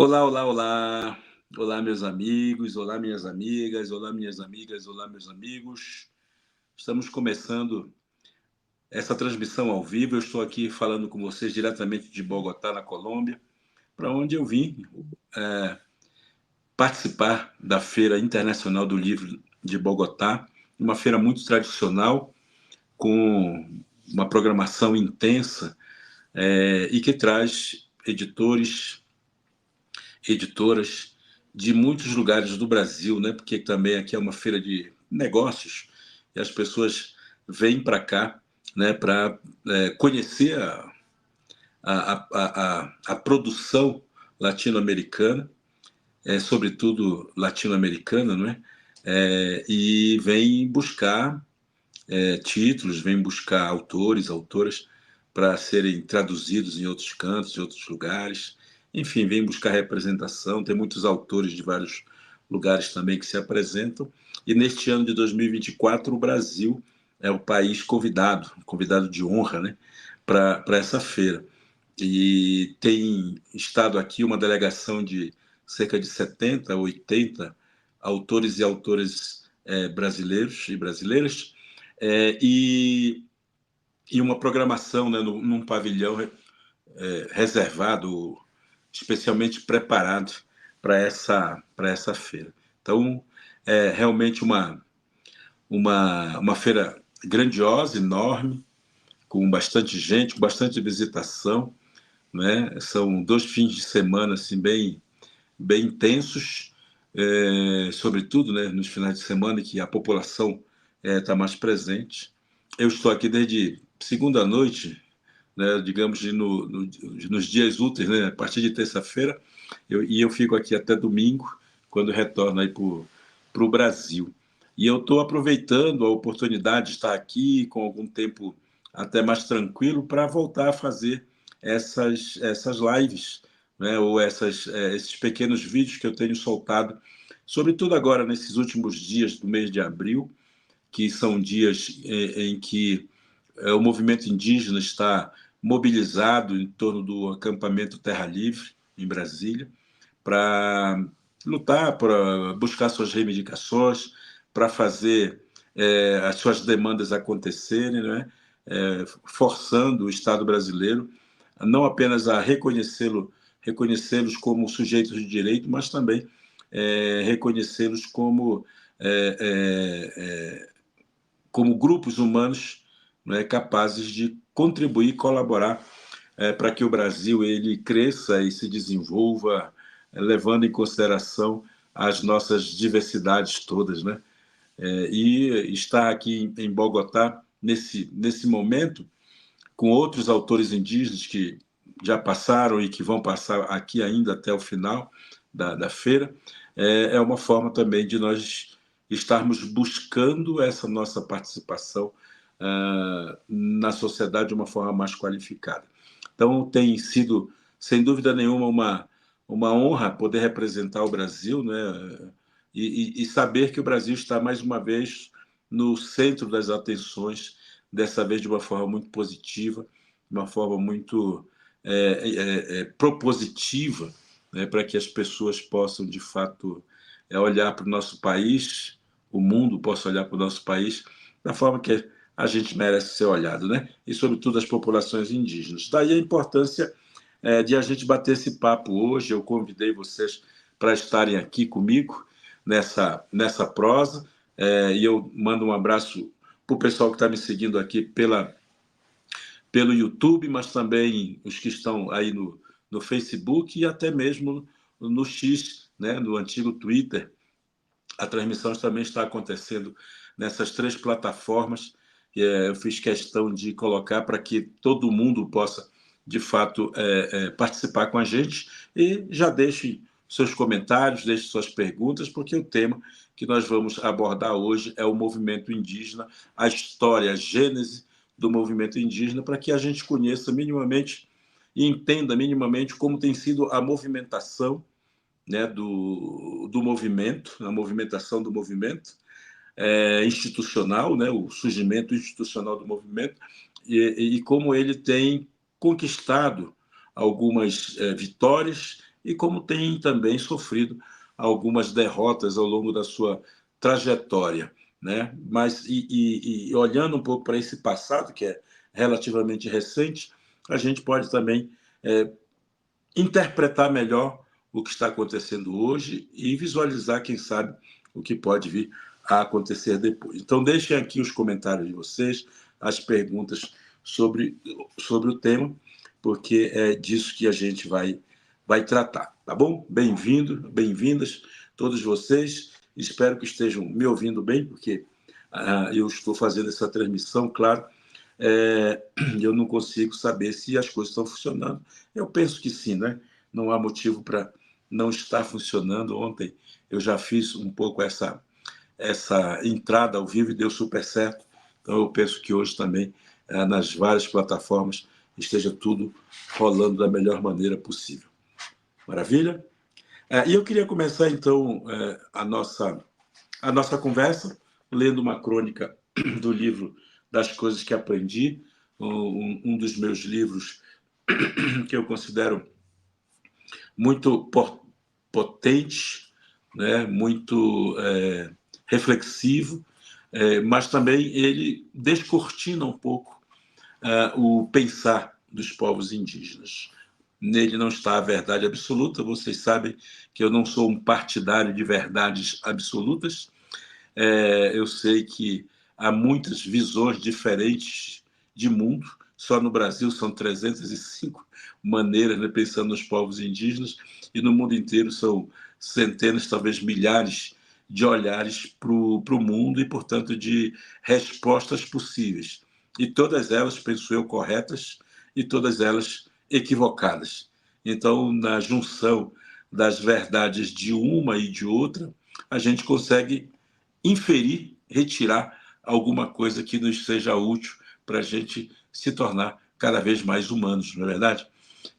Olá, olá, olá. Olá, meus amigos, olá, minhas amigas, olá, minhas amigas, olá, meus amigos. Estamos começando essa transmissão ao vivo. Eu estou aqui falando com vocês diretamente de Bogotá, na Colômbia, para onde eu vim participar da Feira Internacional do Livro de Bogotá, uma feira muito tradicional, com uma programação intensa e que traz editoras de muitos lugares do Brasil, né? Porque também aqui é uma feira de negócios e as pessoas vêm para cá, né? Para conhecer a produção latino-americana, sobretudo latino-americana, não é? E vem buscar títulos, vem buscar autores, para serem traduzidos em outros cantos, em outros lugares. Enfim, vem buscar representação. Tem muitos autores de vários lugares também que se apresentam. E neste ano de 2024, o Brasil é o país convidado de honra, né, para essa feira. E tem estado aqui uma delegação de cerca de 70, 80 autores e autores brasileiros e brasileiras, e uma programação, né, num pavilhão reservado, especialmente preparado para essa feira. Então, é realmente uma feira grandiosa, enorme, com bastante gente, com bastante visitação, né? São 2 fins de semana assim, bem intensos, sobretudo, né, nos finais de semana, que a população está mais presente. Eu estou aqui desde segunda noite, né, digamos, nos dias úteis, né, a partir de terça-feira, eu fico aqui até domingo, quando retorno aí para o Brasil. E eu estou aproveitando a oportunidade de estar aqui com algum tempo até mais tranquilo para voltar a fazer essas lives, né, ou esses pequenos vídeos que eu tenho soltado, sobretudo agora nesses últimos dias do mês de abril, que são dias em que o movimento indígena está mobilizado em torno do acampamento Terra Livre, em Brasília, para lutar, para buscar suas reivindicações, para fazer as suas demandas acontecerem, né? Forçando o Estado brasileiro não apenas a reconhecê-los como sujeitos de direito, mas também reconhecê-los como grupos humanos, né, capazes de contribuir, colaborar para que o Brasil ele cresça e se desenvolva, levando em consideração as nossas diversidades todas, né? E estar aqui em Bogotá nesse momento com outros autores indígenas que já passaram e que vão passar aqui ainda até o final da feira, é uma forma também de nós estarmos buscando essa nossa participação na sociedade de uma forma mais qualificada. Então, tem sido, sem dúvida nenhuma, uma honra poder representar o Brasil, né? E saber que o Brasil está, mais uma vez, no centro das atenções, dessa vez de uma forma muito positiva, de uma forma muito propositiva, né, para que as pessoas possam, de fato, olhar para o nosso país, o mundo possa olhar para o nosso país da forma que a gente merece ser olhado, né? E, sobretudo, as populações indígenas. Daí a importância de a gente bater esse papo hoje. Eu convidei vocês para estarem aqui comigo nessa prosa, e eu mando um abraço para o pessoal que está me seguindo aqui pelo YouTube, mas também os que estão aí no Facebook e até mesmo no X, né, no antigo Twitter. A transmissão também está acontecendo nessas 3 plataformas. Eu fiz questão de colocar para que todo mundo possa, de fato, participar com a gente. E já deixe seus comentários, deixe suas perguntas, porque o tema que nós vamos abordar hoje é o movimento indígena, a história, a gênese do movimento indígena, para que a gente conheça minimamente e entenda minimamente como tem sido a movimentação, né, do movimento, a movimentação do movimento institucional, né, o surgimento institucional do movimento, e como ele tem conquistado algumas vitórias e como tem também sofrido algumas derrotas ao longo da sua trajetória, né? Mas e olhando um pouco para esse passado que é relativamente recente, a gente pode também interpretar melhor o que está acontecendo hoje e visualizar, quem sabe, o que pode vir a acontecer depois. Então, deixem aqui os comentários de vocês, as perguntas sobre o tema, porque é disso que a gente vai tratar, tá bom? Bem-vindo, bem-vindas todos vocês. Espero que estejam me ouvindo bem, porque eu estou fazendo essa transmissão, claro, eu não consigo saber se as coisas estão funcionando. Eu penso que sim, né? Não há motivo para não estar funcionando. Ontem eu já fiz um pouco essa entrada ao vivo e deu super certo. Então eu penso que hoje também, nas várias plataformas, esteja tudo rolando da melhor maneira possível. Maravilha? E eu queria começar, então, a nossa conversa lendo uma crônica do livro Das Coisas que Aprendi, um dos meus livros que eu considero muito potente, né? Muito reflexivo, mas também ele descortina um pouco o pensar dos povos indígenas. Nele não está a verdade absoluta, vocês sabem que eu não sou um partidário de verdades absolutas. Eu sei que há muitas visões diferentes de mundo. Só no Brasil são 305 maneiras, né, pensando nos povos indígenas, e no mundo inteiro são centenas, talvez milhares de olhares para o mundo e, portanto, de respostas possíveis. E todas elas, penso eu, corretas e todas elas equivocadas. Então, na junção das verdades de uma e de outra, a gente consegue inferir, retirar alguma coisa que nos seja útil para a gente se tornar cada vez mais humanos, não é verdade?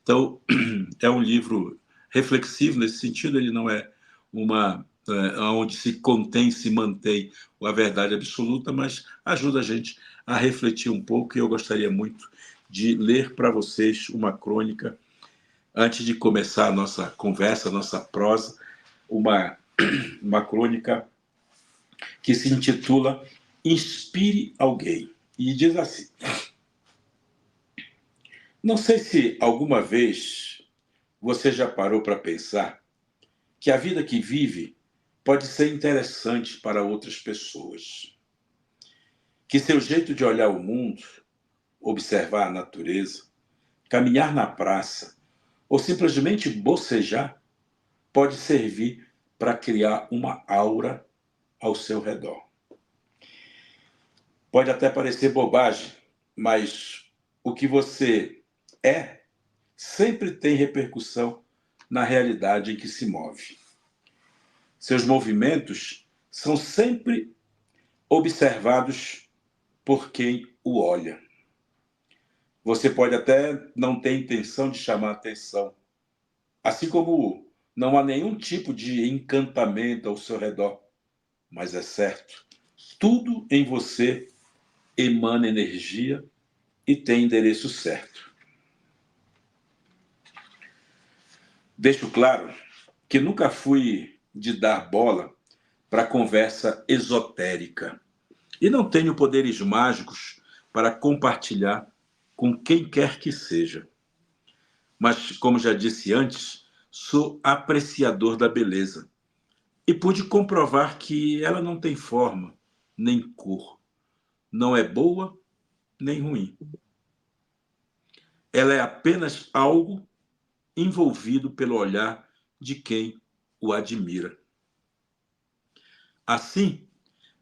Então, é um livro reflexivo nesse sentido, ele não é onde se contém, se mantém a verdade absoluta, mas ajuda a gente a refletir um pouco, e eu gostaria muito de ler para vocês uma crônica, antes de começar a nossa conversa, a nossa prosa, uma crônica que se intitula Inspire Alguém. E diz assim: não sei se alguma vez você já parou para pensar que a vida que vive pode ser interessante para outras pessoas. Que seu jeito de olhar o mundo, observar a natureza, caminhar na praça ou simplesmente bocejar pode servir para criar uma aura ao seu redor. Pode até parecer bobagem, mas o que você é sempre tem repercussão na realidade em que se move. Seus movimentos são sempre observados por quem o olha. Você pode até não ter intenção de chamar atenção, assim como não há nenhum tipo de encantamento ao seu redor, mas é certo, tudo em você emana energia e tem endereço certo. Deixo claro que nunca fui de dar bola para conversa esotérica e não tenho poderes mágicos para compartilhar com quem quer que seja. Mas, como já disse antes, sou apreciador da beleza e pude comprovar que ela não tem forma nem cor, não é boa nem ruim. Ela é apenas algo envolvido pelo olhar de quem o admira. Assim,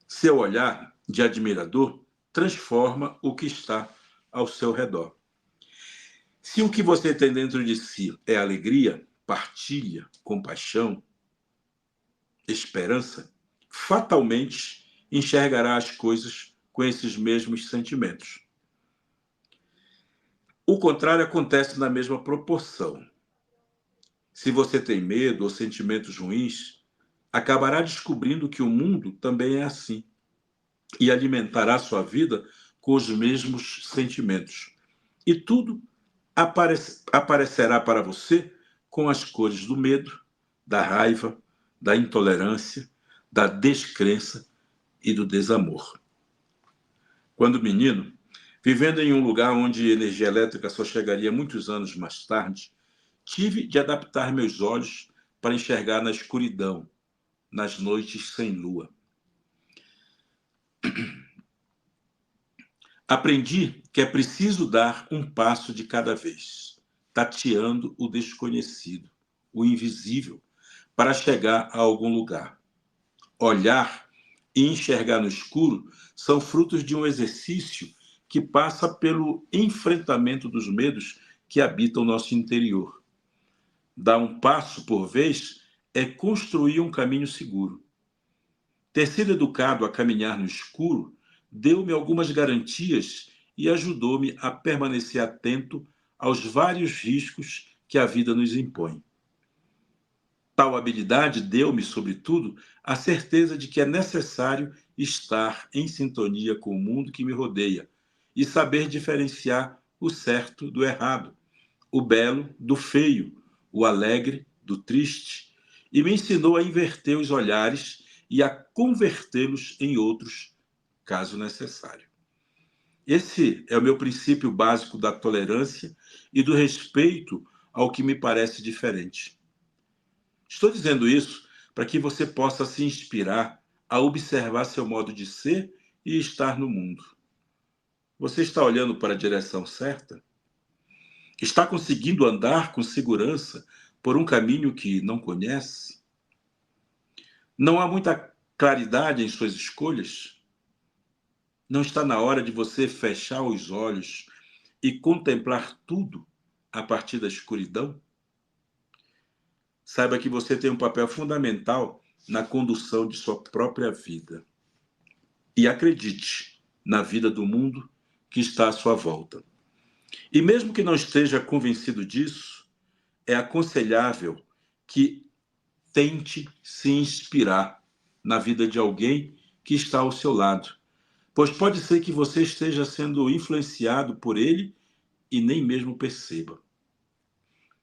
seu olhar de admirador transforma o que está ao seu redor. Se o que você tem dentro de si é alegria, partilha, compaixão, esperança, fatalmente enxergará as coisas com esses mesmos sentimentos. O contrário acontece na mesma proporção. Se você tem medo ou sentimentos ruins, acabará descobrindo que o mundo também é assim e alimentará sua vida com os mesmos sentimentos. E tudo aparecerá para você com as cores do medo, da raiva, da intolerância, da descrença e do desamor. Quando menino, vivendo em um lugar onde energia elétrica só chegaria muitos anos mais tarde, tive de adaptar meus olhos para enxergar na escuridão, nas noites sem lua. Aprendi que é preciso dar um passo de cada vez, tateando o desconhecido, o invisível, para chegar a algum lugar. Olhar e enxergar no escuro são frutos de um exercício que passa pelo enfrentamento dos medos que habitam nosso interior. Dar um passo por vez é construir um caminho seguro. Ter sido educado a caminhar no escuro deu-me algumas garantias e ajudou-me a permanecer atento aos vários riscos que a vida nos impõe. Tal habilidade deu-me, sobretudo, a certeza de que é necessário estar em sintonia com o mundo que me rodeia e saber diferenciar o certo do errado, o belo do feio, o alegre do triste, e me ensinou a inverter os olhares e a convertê-los em outros, caso necessário. Esse é o meu princípio básico da tolerância e do respeito ao que me parece diferente. Estou dizendo isso para que você possa se inspirar a observar seu modo de ser e estar no mundo. Você está olhando para a direção certa? Está conseguindo andar com segurança por um caminho que não conhece? Não há muita claridade em suas escolhas? Não está na hora de você fechar os olhos e contemplar tudo a partir da escuridão? Saiba que você tem um papel fundamental na condução de sua própria vida. E acredite na vida do mundo que está à sua volta. E mesmo que não esteja convencido disso, é aconselhável que tente se inspirar na vida de alguém que está ao seu lado, pois pode ser que você esteja sendo influenciado por ele e nem mesmo perceba.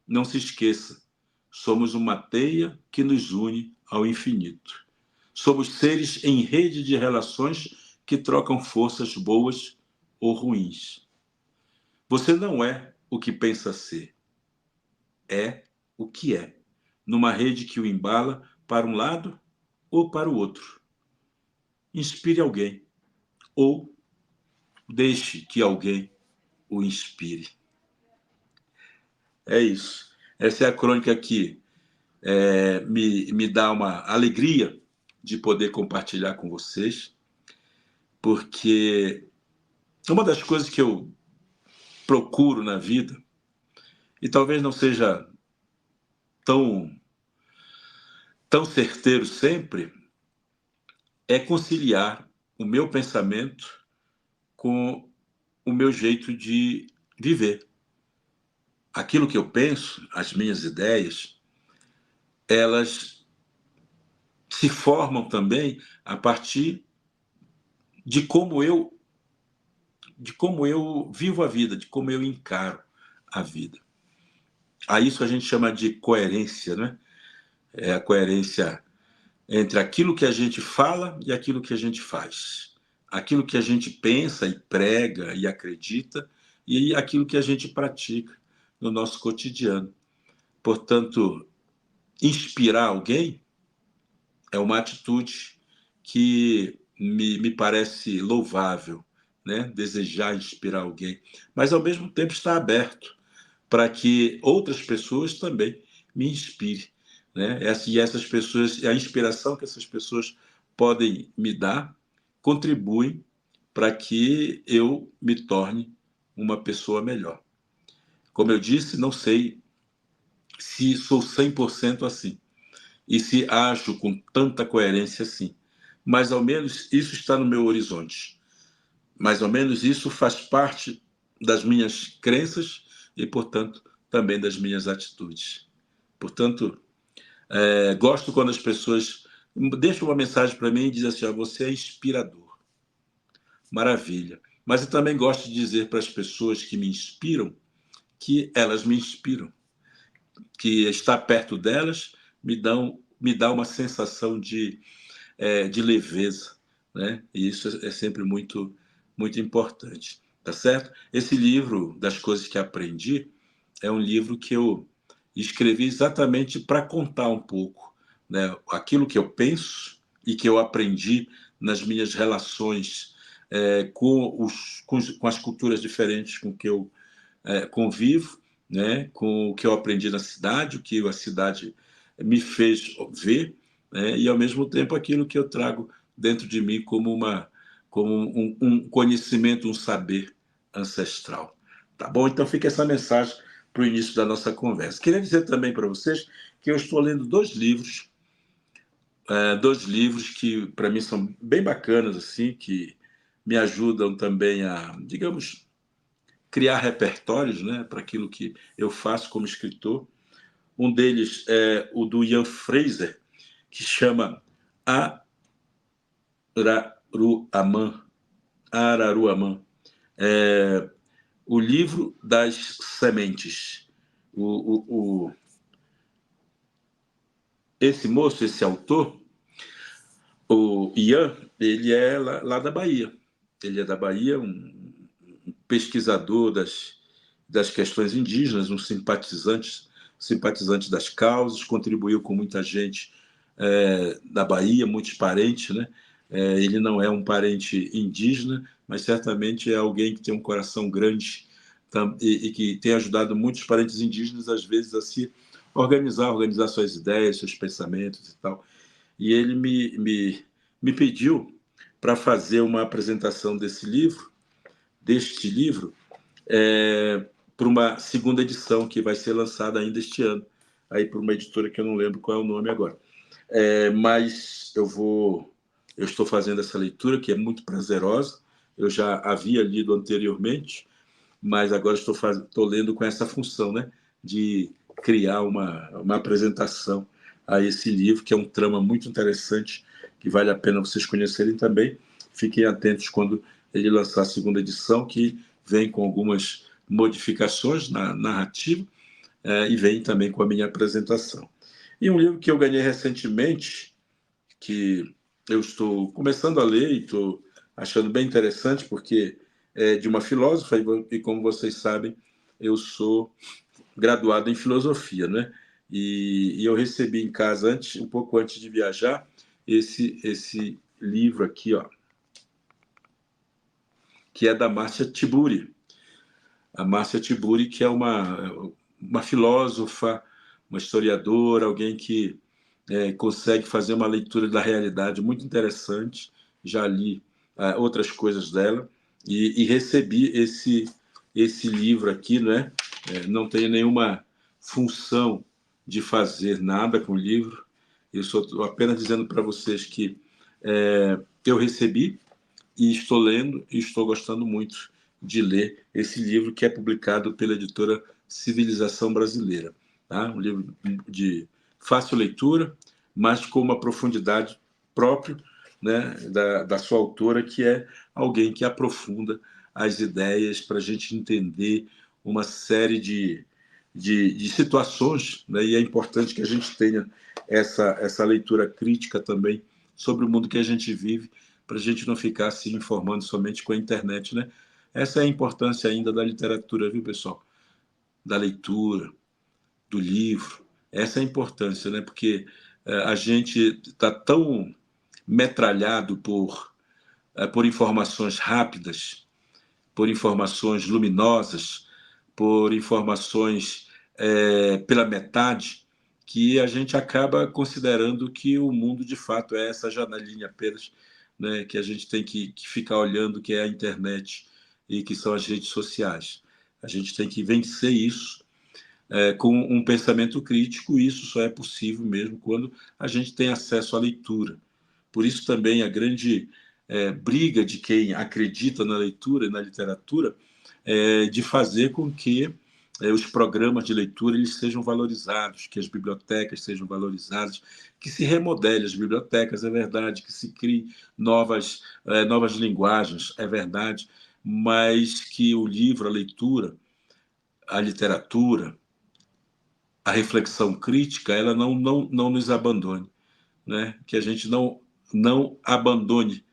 Não se esqueça, somos uma teia que nos une ao infinito. Somos seres em rede de relações que trocam forças boas ou ruins. Você não é o que pensa ser, é o que é, numa rede que o embala para um lado ou para o outro. Inspire alguém, ou deixe que alguém o inspire. É isso. Essa é a crônica que me dá uma alegria de poder compartilhar com vocês, porque uma das coisas que eu procuro na vida, e talvez não seja tão, tão certeiro sempre, é conciliar o meu pensamento com o meu jeito de viver. Aquilo que eu penso, as minhas ideias, elas se formam também a partir de como eu vivo a vida, de como eu encaro a vida. A isso a gente chama de coerência, né? É a coerência entre aquilo que a gente fala e aquilo que a gente faz. Aquilo que a gente pensa e prega e acredita e aquilo que a gente pratica no nosso cotidiano. Portanto, inspirar alguém é uma atitude que me parece louvável, né? Desejar inspirar alguém, mas ao mesmo tempo estar aberto para que outras pessoas também me inspirem, né? E essas pessoas, a inspiração que essas pessoas podem me dar, contribuem para que eu me torne uma pessoa melhor. Como eu disse, não sei se sou 100% assim, e se ajo com tanta coerência assim, mas ao menos isso está no meu horizonte. Mais ou menos isso faz parte das minhas crenças e, portanto, também das minhas atitudes. Portanto, gosto quando as pessoas deixam uma mensagem para mim e dizem assim: você é inspirador. Maravilha. Mas eu também gosto de dizer para as pessoas que me inspiram que elas me inspiram, que estar perto delas me dá uma sensação de leveza, né? E isso é sempre muito importante, tá certo? Esse livro, Das Coisas que Aprendi, é um livro que eu escrevi exatamente para contar um pouco, né, aquilo que eu penso e que eu aprendi nas minhas relações com as culturas diferentes com que eu convivo, né, com o que eu aprendi na cidade, o que a cidade me fez ver, né, e ao mesmo tempo aquilo que eu trago dentro de mim como um conhecimento, um saber ancestral. Tá bom? Então fica essa mensagem para o início da nossa conversa. Queria dizer também para vocês que eu estou lendo dois livros que para mim são bem bacanas, assim, que me ajudam também a, digamos, criar repertórios, né, para aquilo que eu faço como escritor. Um deles é o do Ian Fraser, que chama Araruamã. Araruamã. É, o livro das sementes. Esse moço, esse autor, o Ian, ele é lá da Bahia. Ele é da Bahia, um pesquisador das questões indígenas, um simpatizante das causas, contribuiu com muita gente da Bahia, muitos parentes, né? Ele não é um parente indígena, mas certamente é alguém que tem um coração grande e que tem ajudado muitos parentes indígenas, às vezes, a se organizar suas ideias, seus pensamentos e tal. E ele me pediu para fazer uma apresentação deste livro, para uma segunda edição que vai ser lançada ainda este ano, aí por uma editora que eu não lembro qual é o nome agora. Mas eu estou fazendo essa leitura que é muito prazerosa. Eu já havia lido anteriormente, mas agora estou lendo com essa função, né, de criar uma apresentação a esse livro, que é um trama muito interessante, que vale a pena vocês conhecerem também. Fiquem atentos quando ele lançar a segunda edição, que vem com algumas modificações na narrativa, e vem também com a minha apresentação. E um livro que eu ganhei recentemente, que eu estou começando a ler e estou achando bem interessante, porque é de uma filósofa, e como vocês sabem, eu sou graduado em filosofia, né? E eu recebi em casa, um pouco antes de viajar, esse livro aqui, ó, que é da Márcia Tiburi. A Márcia Tiburi, que é uma filósofa, uma historiadora, alguém que consegue fazer uma leitura da realidade muito interessante. Já li outras coisas dela e recebi esse livro aqui, né? Não tenho nenhuma função de fazer nada com o livro. Eu estou apenas dizendo para vocês que eu recebi e estou lendo e estou gostando muito de ler esse livro que é publicado pela editora Civilização Brasileira. Tá? Um livro de fácil leitura, mas com uma profundidade própria, né, da sua autora, que é alguém que aprofunda as ideias para a gente entender uma série de situações, né, e é importante que a gente tenha essa leitura crítica também sobre o mundo que a gente vive, para a gente não ficar se informando somente com a internet, né? Essa é a importância ainda da literatura, viu, pessoal? Da leitura, do livro. Essa é a importância, né? Porque a gente está tão metralhado por informações rápidas, por informações luminosas, por informações pela metade, que a gente acaba considerando que o mundo de fato é essa janelinha apenas, né, que a gente tem que ficar olhando, que é a internet e que são as redes sociais. A gente tem que vencer isso com um pensamento crítico, e isso só é possível mesmo quando a gente tem acesso à leitura. Por isso também a grande briga de quem acredita na leitura e na literatura de fazer com que os programas de leitura eles sejam valorizados, que as bibliotecas sejam valorizadas, que se remodele as bibliotecas, é verdade, que se crie novas linguagens, é verdade, mas que o livro, a leitura, a literatura, a reflexão crítica, ela não nos abandone, né? Que a gente não abandone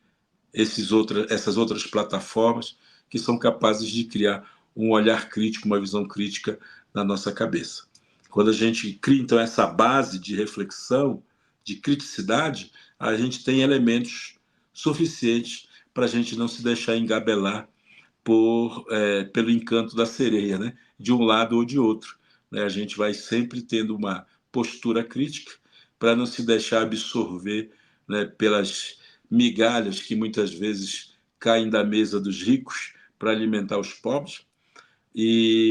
essas outras plataformas que são capazes de criar um olhar crítico, uma visão crítica na nossa cabeça. Quando a gente cria, então, essa base de reflexão, de criticidade, a gente tem elementos suficientes para a gente não se deixar engabelar pelo encanto da sereia, né? De um lado ou de outro. Né? A gente vai sempre tendo uma postura crítica para não se deixar absorver, né, pelas migalhas que muitas vezes caem da mesa dos ricos para alimentar os pobres,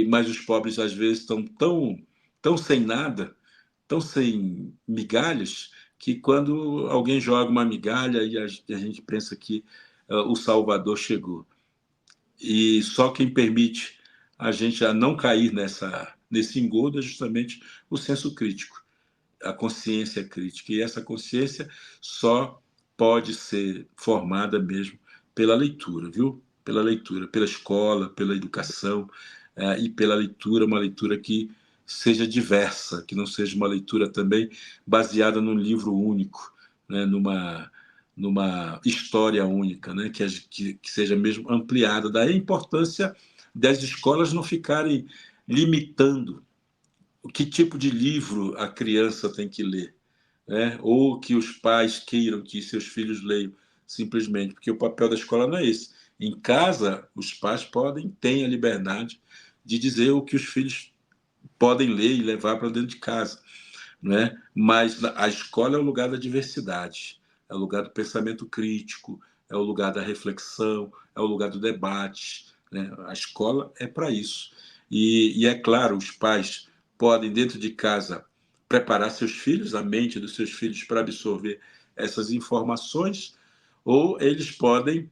mas os pobres às vezes estão tão sem nada, tão sem migalhas, que quando alguém joga uma migalha e a gente pensa que o Salvador chegou. E só quem permite a gente a não cair nesse engodo é justamente o senso crítico, a consciência crítica. E essa consciência só pode ser formada mesmo pela leitura, viu? Pela leitura, pela escola, pela educação, e pela leitura, uma leitura que seja diversa, que não seja uma leitura também baseada num livro único, né? numa história única, né? Que seja mesmo ampliada. Daí a importância das escolas não ficarem limitando que tipo de livro a criança tem que ler, né? Ou que os pais queiram que seus filhos leiam, simplesmente, porque o papel da escola não é esse. Em casa, os pais têm a liberdade de dizer o que os filhos podem ler e levar para dentro de casa, né? Mas a escola é o lugar da diversidade, é o lugar do pensamento crítico, é o lugar da reflexão, é o lugar do debate, né? A escola é para isso. E é claro, os pais podem, dentro de casa, preparar seus filhos, a mente dos seus filhos, para absorver essas informações, ou eles podem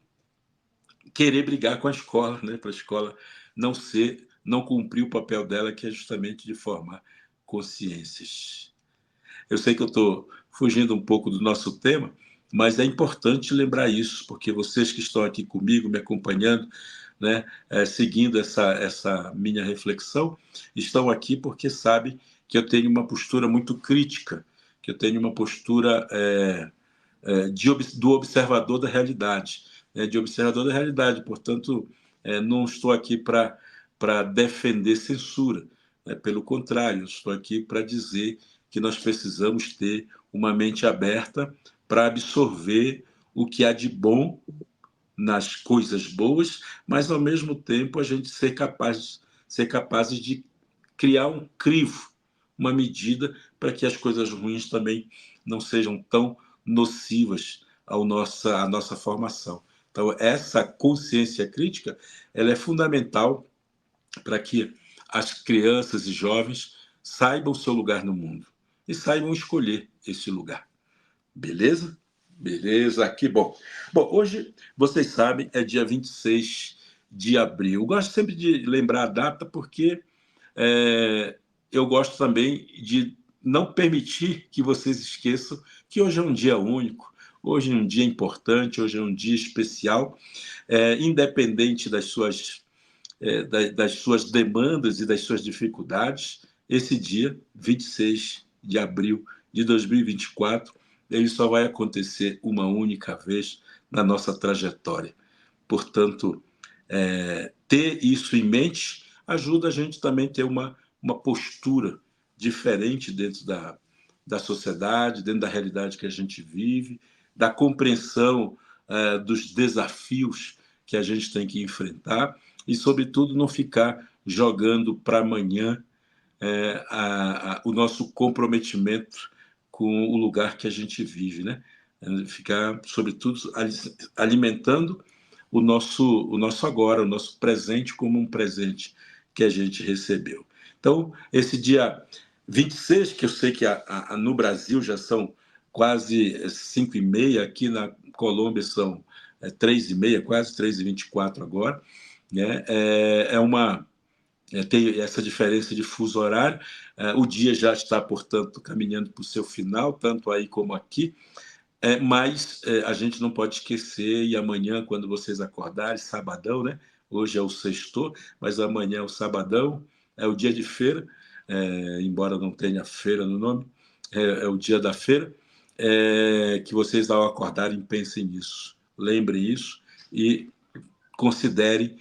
querer brigar com a escola, né? Para a escola não cumprir o papel dela, que é justamente de formar consciências. Eu sei que eu estou fugindo um pouco do nosso tema, mas é importante lembrar isso, porque vocês que estão aqui comigo, me acompanhando, né, seguindo essa minha reflexão, estão aqui porque sabem que eu tenho uma postura muito crítica, que eu tenho uma postura do observador da realidade, né, de observador da realidade. Portanto, não estou aqui para defender censura, né, pelo contrário, estou aqui para dizer que nós precisamos ter uma mente aberta para absorver o que há de bom nas coisas boas, mas ao mesmo tempo a gente ser capazes de criar um crivo, uma medida para que as coisas ruins também não sejam tão nocivas à nossa formação. Então, essa consciência crítica, ela é fundamental para que as crianças e jovens saibam o seu lugar no mundo e saibam escolher esse lugar. Beleza? Beleza, que bom. Bom, hoje, vocês sabem, é dia 26 de abril. Eu gosto sempre de lembrar a data porque é, eu gosto também de não permitir que vocês esqueçam que hoje é um dia único, hoje é um dia importante, hoje é um dia especial, independente das suas demandas e das suas dificuldades. Esse dia, 26 de abril de 2024, ele só vai acontecer uma única vez na nossa trajetória. Portanto, ter isso em mente ajuda a gente também a ter uma postura diferente dentro da sociedade, dentro da realidade que a gente vive, da compreensão dos desafios que a gente tem que enfrentar e, sobretudo, não ficar jogando para amanhã o nosso comprometimento com o lugar que a gente vive, né? Ficar, sobretudo, alimentando o nosso agora, o nosso presente como um presente que a gente recebeu. Então, esse dia 26, que eu sei que no Brasil já são quase 5h30, aqui na Colômbia são 3h30, quase 3h24 agora, né? Tem essa diferença de fuso horário. O dia já está, portanto, caminhando para o seu final, tanto aí como aqui. Mas a gente não pode esquecer, e amanhã, quando vocês acordarem, sabadão, né? Hoje é o sexto, mas amanhã é o sabadão, é o dia de feira. embora não tenha feira no nome, é o dia da feira, que vocês, ao acordarem, pensem nisso, lembrem isso e considerem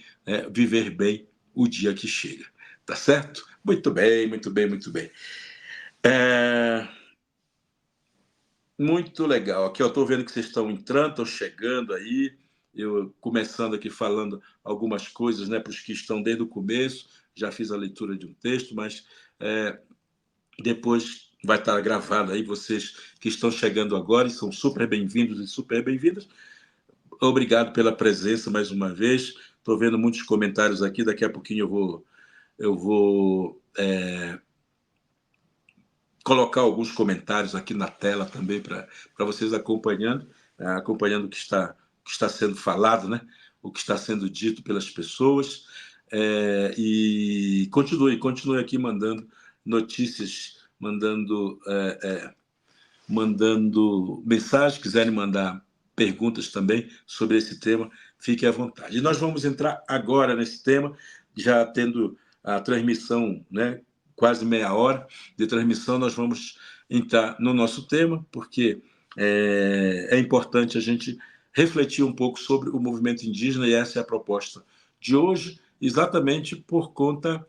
viver bem o dia que chega. Tá certo? Muito bem, muito bem, muito bem. Muito legal. Aqui eu estou vendo que vocês estão entrando, estão chegando aí. Eu começando aqui falando algumas coisas, né, para os que estão desde o começo. Já fiz a leitura de um texto, mas depois vai estar gravado aí. Vocês que estão chegando agora e são super bem-vindos e super bem-vindas. Obrigado pela presença mais uma vez. Estou vendo muitos comentários aqui. Daqui a pouquinho eu vou colocar alguns comentários aqui na tela também para vocês acompanhando o que está sendo falado, né? O que está sendo dito pelas pessoas. E continue aqui mandando notícias, mandando mensagens, quiserem mandar perguntas também sobre esse tema, fiquem à vontade. E nós vamos entrar agora nesse tema, já tendo a transmissão, né, quase meia hora de transmissão, nós vamos entrar no nosso tema, porque é importante a gente refletir um pouco sobre o movimento indígena, e essa é a proposta de hoje, exatamente por conta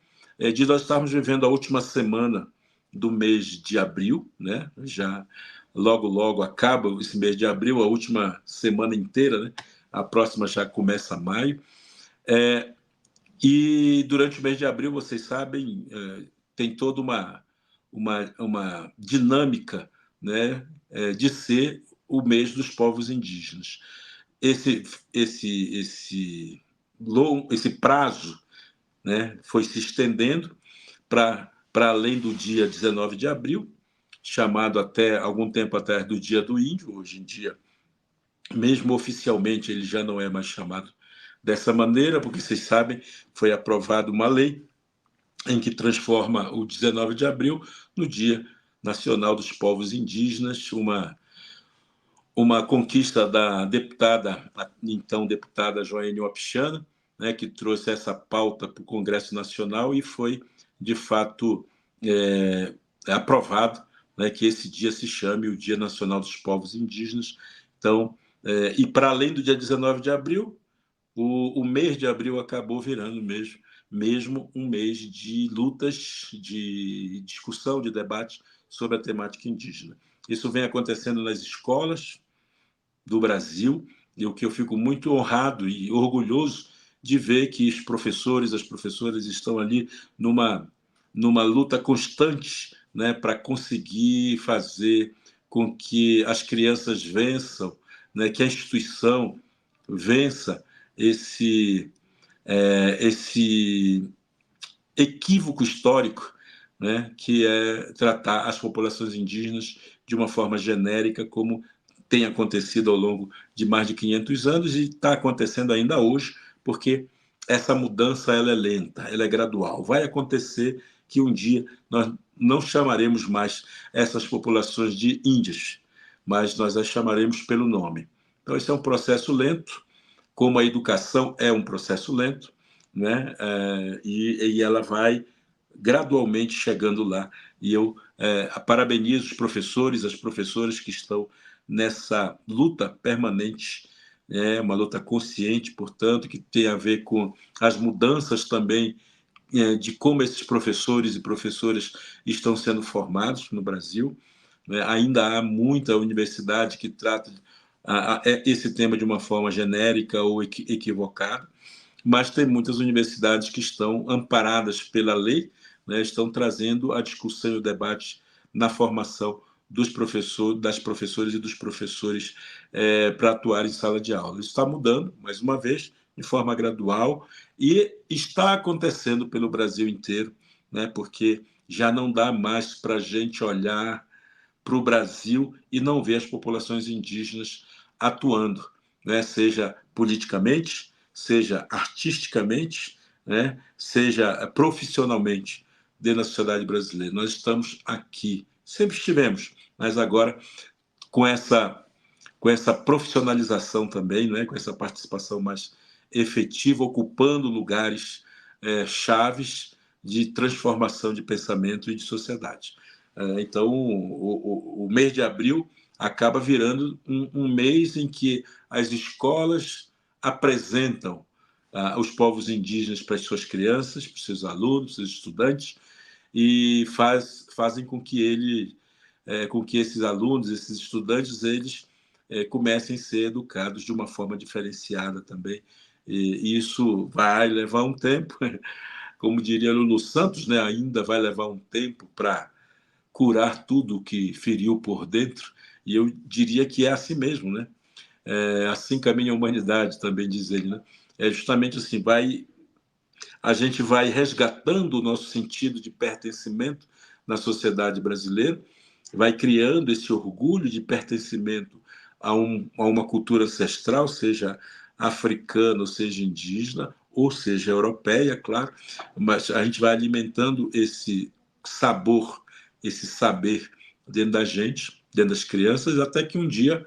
de nós estarmos vivendo a última semana do mês de abril, né? Já logo acaba esse mês de abril, a última semana inteira, né? A próxima já começa maio. E durante o mês de abril, vocês sabem, tem toda uma dinâmica, né? De ser o mês dos povos indígenas. Esse prazo, né, foi se estendendo para além do dia 19 de abril, chamado até algum tempo atrás do Dia do Índio. Hoje em dia, mesmo oficialmente, ele já não é mais chamado dessa maneira, porque vocês sabem, foi aprovada uma lei em que transforma o 19 de abril no Dia Nacional dos Povos Indígenas, uma conquista da então deputada Joênia Wapichana, né, que trouxe essa pauta para o Congresso Nacional e foi, de fato, aprovado, né, que esse dia se chame o Dia Nacional dos Povos Indígenas. Então, e para além do dia 19 de abril, o mês de abril acabou virando mesmo um mês de lutas, de discussão, de debate sobre a temática indígena. Isso vem acontecendo nas escolas do Brasil, e o que eu fico muito honrado e orgulhoso de ver que os professores, as professoras estão ali numa luta constante, né, para conseguir fazer com que as crianças vençam, né, que a instituição vença esse equívoco histórico, né, que é tratar as populações indígenas de uma forma genérica, como tem acontecido ao longo de mais de 500 anos e está acontecendo ainda hoje, porque essa mudança ela é lenta, ela é gradual. Vai acontecer que um dia nós não chamaremos mais essas populações de índias, mas nós as chamaremos pelo nome. Então, esse é um processo lento, como a educação é um processo lento, né? E ela vai gradualmente chegando lá. E eu parabenizo os professores, as professoras que estão nessa luta permanente, uma luta consciente, portanto, que tem a ver com as mudanças também de como esses professores e professoras estão sendo formados no Brasil. Né? Ainda há muita universidade que trata esse tema de uma forma genérica ou equivocada, mas tem muitas universidades que estão amparadas pela lei, né, estão trazendo a discussão e o debate na formação das professoras e dos professores para atuar em sala de aula. Isso está mudando, mais uma vez, de forma gradual, e está acontecendo pelo Brasil inteiro, né, porque já não dá mais para a gente olhar para o Brasil e não ver as populações indígenas atuando, né, seja politicamente, seja artisticamente, né, seja profissionalmente dentro da sociedade brasileira. Nós estamos aqui, sempre estivemos, mas agora com essa profissionalização também, né, com essa participação mais efetiva, ocupando lugares chaves, de transformação de pensamento e de sociedade. Então, o mês de abril acaba virando um mês em que as escolas apresentam os povos indígenas para as suas crianças, para os seus alunos, para os seus estudantes, e fazem com que esses alunos, esses estudantes, eles comecem a ser educados de uma forma diferenciada também. E isso vai levar um tempo, como diria Lulu Santos, né? Ainda vai levar um tempo para curar tudo o que feriu por dentro, e eu diria que é assim mesmo, né? Assim caminha a humanidade, também diz ele, né? É justamente assim, a gente vai resgatando o nosso sentido de pertencimento na sociedade brasileira, vai criando esse orgulho de pertencimento a uma cultura ancestral, seja africana, ou seja indígena, ou seja europeia, claro, mas a gente vai alimentando esse sabor, esse saber dentro da gente, dentro das crianças, até que um dia,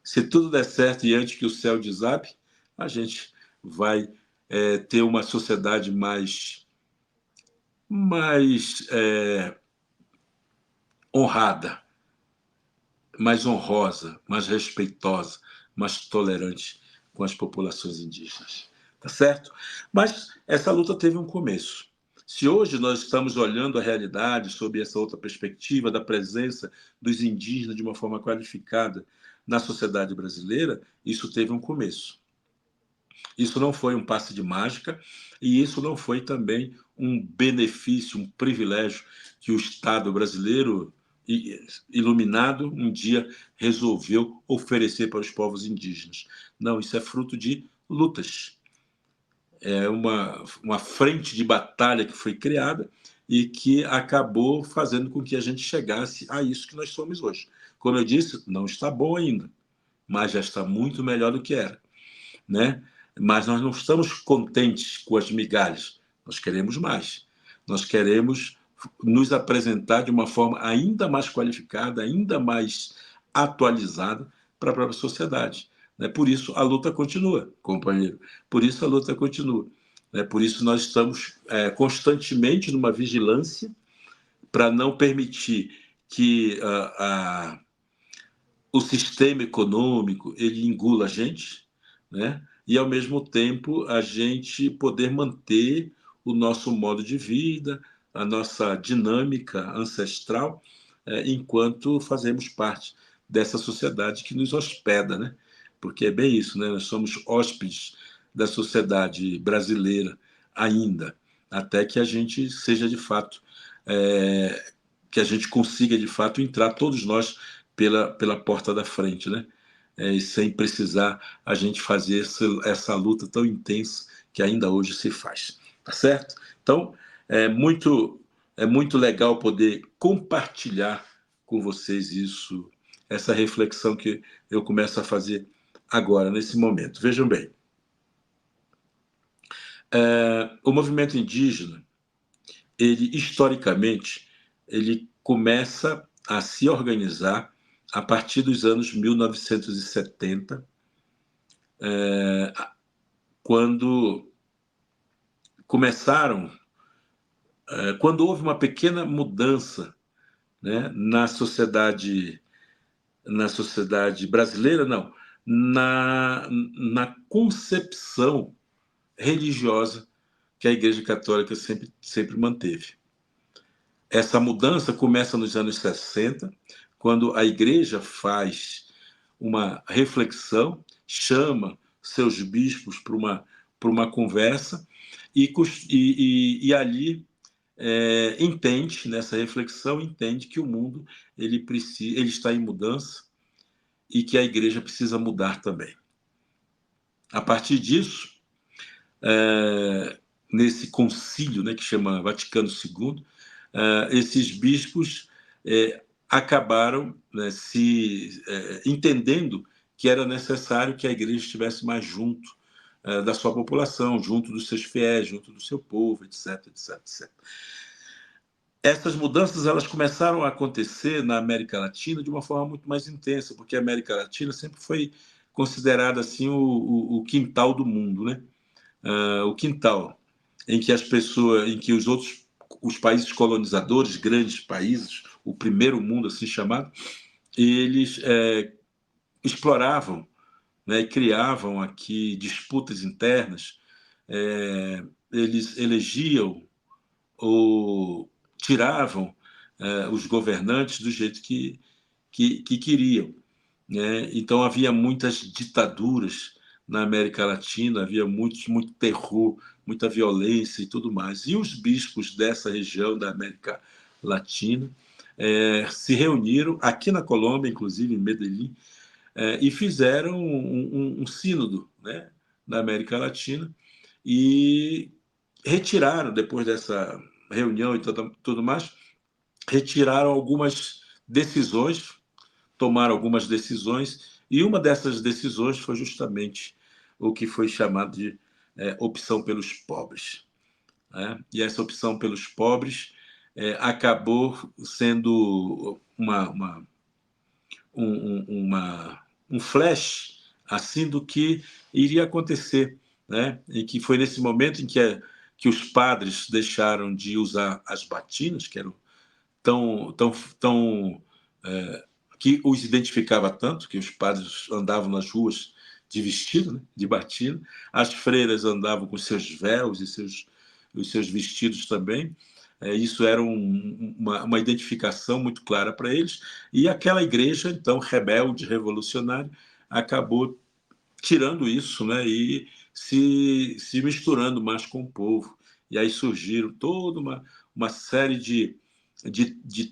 se tudo der certo e antes que o céu desabe, a gente vai ter uma sociedade mais honrada, mais honrosa, mais respeitosa, mais tolerante com as populações indígenas. Tá certo? Mas essa luta teve um começo. Se hoje nós estamos olhando a realidade sob essa outra perspectiva da presença dos indígenas de uma forma qualificada na sociedade brasileira, isso teve um começo. Isso não foi um passe de mágica e isso não foi também um benefício, um privilégio que o Estado brasileiro, iluminado, um dia resolveu oferecer para os povos indígenas. Não, isso é fruto de lutas. É uma frente de batalha que foi criada e que acabou fazendo com que a gente chegasse a isso que nós somos hoje. Como eu disse, não está bom ainda, mas já está muito melhor do que era, né? Mas nós não estamos contentes com as migalhas, nós queremos mais. Nós queremos nos apresentar de uma forma ainda mais qualificada, ainda mais atualizada para a própria sociedade. Né? Por isso a luta continua, companheiro. Por isso a luta continua. Né? Por isso nós estamos constantemente numa vigilância para não permitir que o sistema econômico ele engula a gente, né? E ao mesmo tempo a gente poder manter o nosso modo de vida, a nossa dinâmica ancestral, enquanto fazemos parte dessa sociedade que nos hospeda, né? Porque é bem isso, né? Nós somos hóspedes da sociedade brasileira ainda, até que a gente seja de fato, que a gente consiga de fato entrar todos nós pela porta da frente, né? E sem precisar a gente fazer essa luta tão intensa que ainda hoje se faz, tá certo? Então, é muito legal poder compartilhar com vocês isso, essa reflexão que eu começo a fazer agora, nesse momento. Vejam bem, o movimento indígena, ele, historicamente, ele começa a se organizar a partir dos anos 1970, quando começaram, quando houve uma pequena mudança, né, na sociedade brasileira, não, na concepção religiosa que a Igreja Católica sempre manteve. Essa mudança começa nos anos 60, quando a Igreja faz uma reflexão, chama seus bispos para uma conversa e ali entende, nessa reflexão, entende que o mundo ele está em mudança e que a igreja precisa mudar também. A partir disso, nesse concílio, né, que chama Vaticano II, esses bispos acabaram, né, entendendo que era necessário que a igreja estivesse mais junto da sua população, junto dos seus fiéis, junto do seu povo, etc, etc, etc. Essas mudanças elas começaram a acontecer na América Latina de uma forma muito mais intensa, porque a América Latina sempre foi considerada assim o quintal do mundo, né? O quintal em que as pessoas, em que os outros os países colonizadores, grandes países, o primeiro mundo assim chamado, eles exploravam, né, e criavam aqui disputas internas. Eles elegiam ou tiravam os governantes do jeito que queriam, né? Então havia muitas ditaduras na América Latina, havia muito terror, muita violência e tudo mais. E os bispos dessa região da América Latina se reuniram aqui na Colômbia, inclusive em Medellín, e fizeram um sínodo, né, da América Latina, e retiraram, depois dessa reunião e tudo mais, retiraram algumas decisões, tomaram algumas decisões, e uma dessas decisões foi justamente o que foi chamado de opção pelos pobres, né? E essa opção pelos pobres acabou sendo um flash assim do que iria acontecer, né? E que foi nesse momento em que os padres deixaram de usar as batinas, que eram tão que os identificava tanto, que os padres andavam nas ruas de vestido, né, de batina, as freiras andavam com seus véus e os seus vestidos também. Isso era uma identificação muito clara para eles, e aquela igreja, então, rebelde, revolucionária, acabou tirando isso, né, e se misturando mais com o povo. E aí surgiram toda uma série de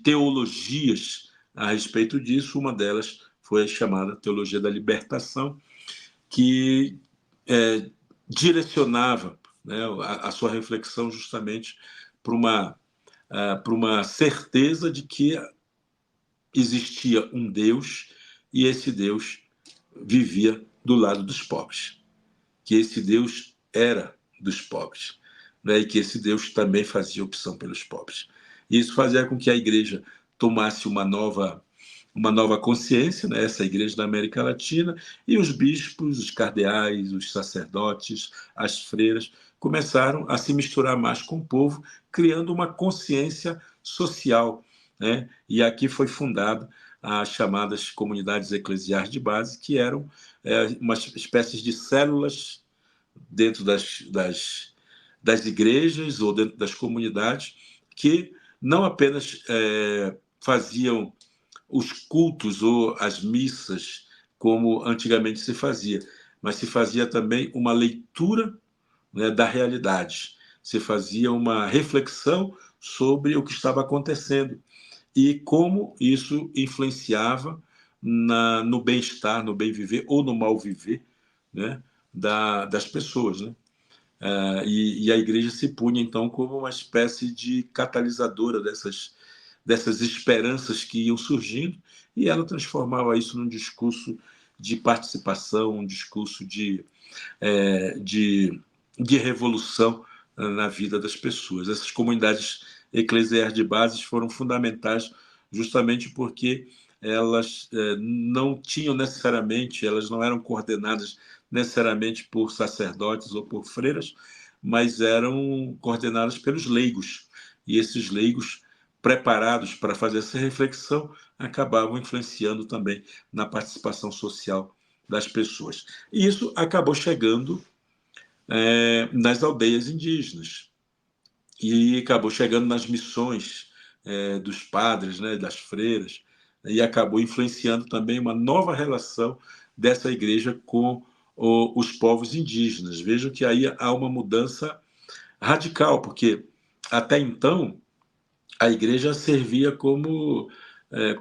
teologias a respeito disso. Uma delas foi a chamada Teologia da Libertação, que direcionava, né, a sua reflexão justamente para uma certeza de que existia um Deus, e esse Deus vivia do lado dos pobres, que esse Deus era dos pobres, né? E que esse Deus também fazia opção pelos pobres. E isso fazia com que a igreja tomasse uma nova consciência, né? Essa igreja da América Latina, e os bispos, os cardeais, os sacerdotes, as freiras começaram a se misturar mais com o povo, criando uma consciência social, né? E aqui foi fundada as chamadas comunidades eclesiais de base, que eram umas espécies de células dentro das igrejas ou dentro das comunidades, que não apenas faziam os cultos ou as missas como antigamente se fazia, mas se fazia também uma leitura, né, da realidade, se fazia uma reflexão sobre o que estava acontecendo e como isso influenciava no bem-estar, no bem-viver ou no mal-viver, né, das pessoas, né? E a igreja se punha, então, como uma espécie de catalisadora dessas esperanças que iam surgindo, e ela transformava isso num discurso de participação, um discurso de revolução na vida das pessoas. Essas comunidades eclesiais de bases foram fundamentais justamente porque elas não tinham necessariamente, elas não eram coordenadas necessariamente por sacerdotes ou por freiras, mas eram coordenadas pelos leigos. E esses leigos, preparados para fazer essa reflexão, acabavam influenciando também na participação social das pessoas. E isso acabou chegando nas aldeias indígenas e acabou chegando nas missões dos padres, né, das freiras, e acabou influenciando também uma nova relação dessa igreja com os povos indígenas. Vejam que aí há uma mudança radical, porque até então a igreja servia como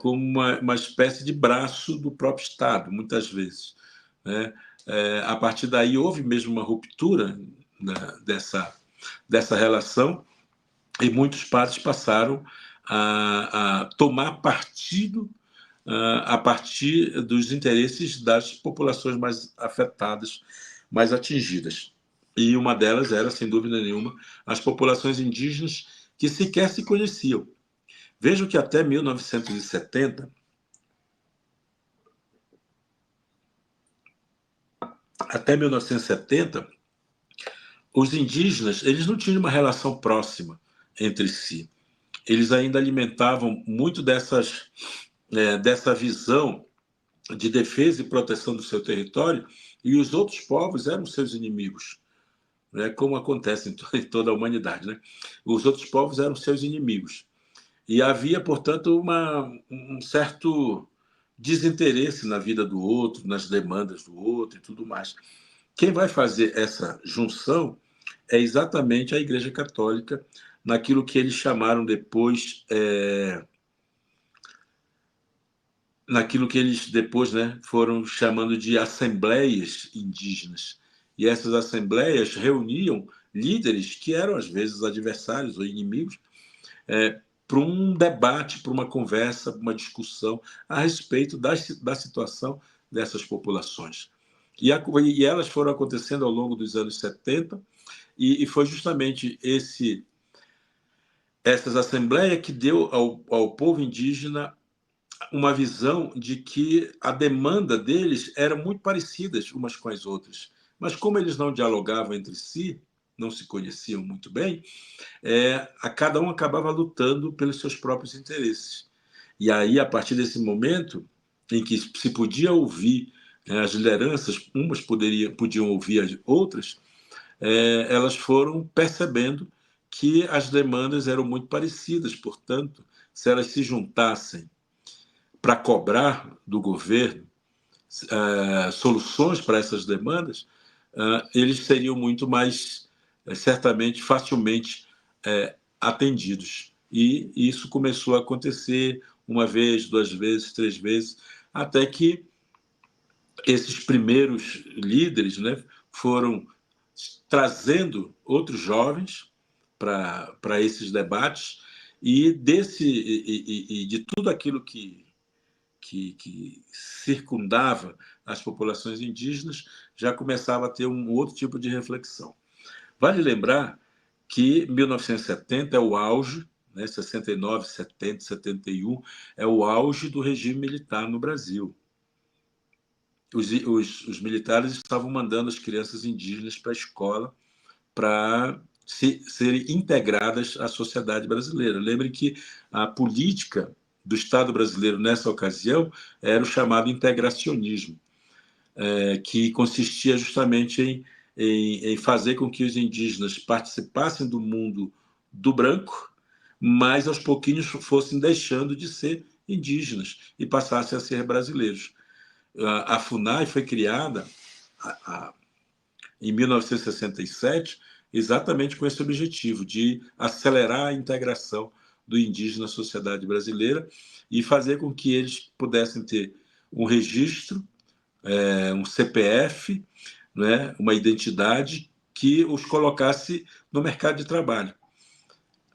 uma espécie de braço do próprio Estado, muitas vezes, né? A partir daí houve mesmo uma ruptura, né, dessa relação, e muitos padres passaram a tomar partido a partir dos interesses das populações mais afetadas, mais atingidas. E uma delas era, sem dúvida nenhuma, as populações indígenas que sequer se conheciam. Vejam que até 1970, os indígenas eles não tinham uma relação próxima, entre si. Eles ainda alimentavam muito dessa visão de defesa e proteção do seu território, e os outros povos eram seus inimigos, né? Como acontece em toda a humanidade, né? Os outros povos eram seus inimigos. E havia, portanto, um certo desinteresse na vida do outro, nas demandas do outro e tudo mais. Quem vai fazer essa junção é exatamente a Igreja Católica, naquilo que eles chamaram depois, naquilo que eles depois, né, foram chamando de assembleias indígenas. E essas assembleias reuniam líderes que eram, às vezes, adversários ou inimigos, para um debate, para uma conversa, para uma discussão a respeito da situação dessas populações. E elas foram acontecendo ao longo dos anos 70, e foi justamente essas assembleias que deu ao povo indígena uma visão de que a demanda deles era muito parecidas umas com as outras. Mas como eles não dialogavam entre si, não se conheciam muito bem, a cada um acabava lutando pelos seus próprios interesses. E aí, a partir desse momento em que se podia ouvir, né, as lideranças, umas podiam ouvir as outras, elas foram percebendo que as demandas eram muito parecidas. Portanto, se elas se juntassem para cobrar do governo soluções para essas demandas, eles seriam muito mais, certamente, facilmente atendidos. E isso começou a acontecer uma vez, duas vezes, três vezes, até que esses primeiros líderes, né, foram trazendo outros jovens para esses debates, e de tudo aquilo que circundava as populações indígenas, já começava a ter um outro tipo de reflexão. Vale lembrar que 1970 é o auge, né, 69, 70, 71, é o auge do regime militar no Brasil. Os militares estavam mandando as crianças indígenas para a escola para serem integradas à sociedade brasileira. Lembre que a política do Estado brasileiro nessa ocasião era o chamado integracionismo, que consistia justamente em fazer com que os indígenas participassem do mundo do branco, mas aos pouquinhos fossem deixando de ser indígenas e passassem a ser brasileiros. A FUNAI foi criada em 1967 exatamente com esse objetivo de acelerar a integração do indígena na sociedade brasileira e fazer com que eles pudessem ter um registro, um CPF, né, uma identidade que os colocasse no mercado de trabalho.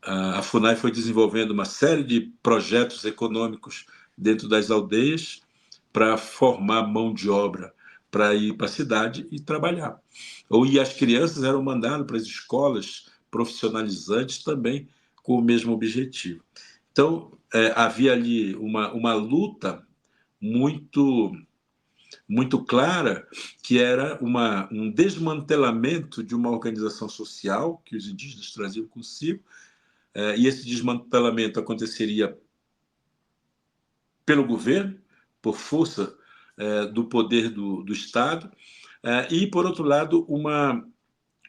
A FUNAI foi desenvolvendo uma série de projetos econômicos dentro das aldeias para formar mão de obra para ir para a cidade e trabalhar. E as crianças eram mandadas para as escolas profissionalizantes também com o mesmo objetivo. Então, havia ali uma luta muito, muito clara, que era um desmantelamento de uma organização social que os indígenas traziam consigo, e esse desmantelamento aconteceria pelo governo, por força do poder do Estado, e, por outro lado,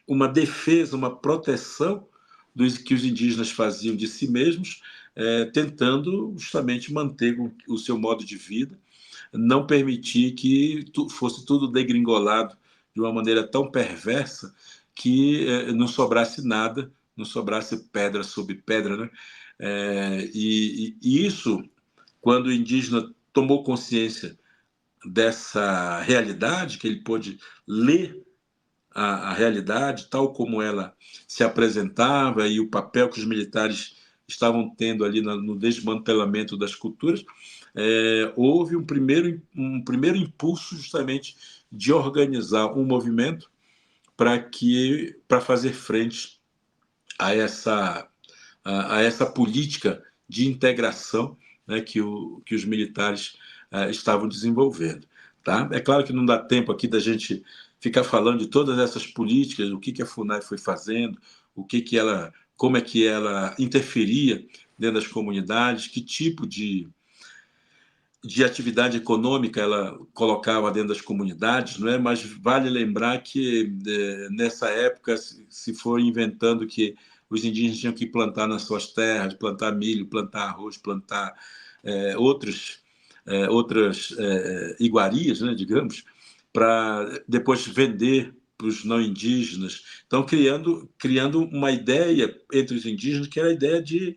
uma defesa, uma proteção que os indígenas faziam de si mesmos, tentando justamente manter o seu modo de vida, não permitir que fosse tudo degringolado de uma maneira tão perversa que não sobrasse nada, não sobrasse pedra sobre pedra, né? E isso, quando o indígena tomou consciência dessa realidade, que ele pôde ler a realidade tal como ela se apresentava e o papel que os militares estavam tendo ali no desmantelamento das culturas, houve um primeiro impulso justamente de organizar um movimento para fazer frente a essa política de integração, né, que os militares estavam desenvolvendo. Tá? É claro que não dá tempo aqui da gente ficar falando de todas essas políticas, o que a FUNAI foi fazendo, o que ela como é que ela interferia dentro das comunidades, que tipo de atividade econômica ela colocava dentro das comunidades, não é? Mas vale lembrar que nessa época se foi inventando que os indígenas tinham que plantar nas suas terras, plantar milho, plantar arroz, plantar outras iguarias, né, digamos, para depois vender para os não indígenas. Então, criando uma ideia entre os indígenas, que era a ideia de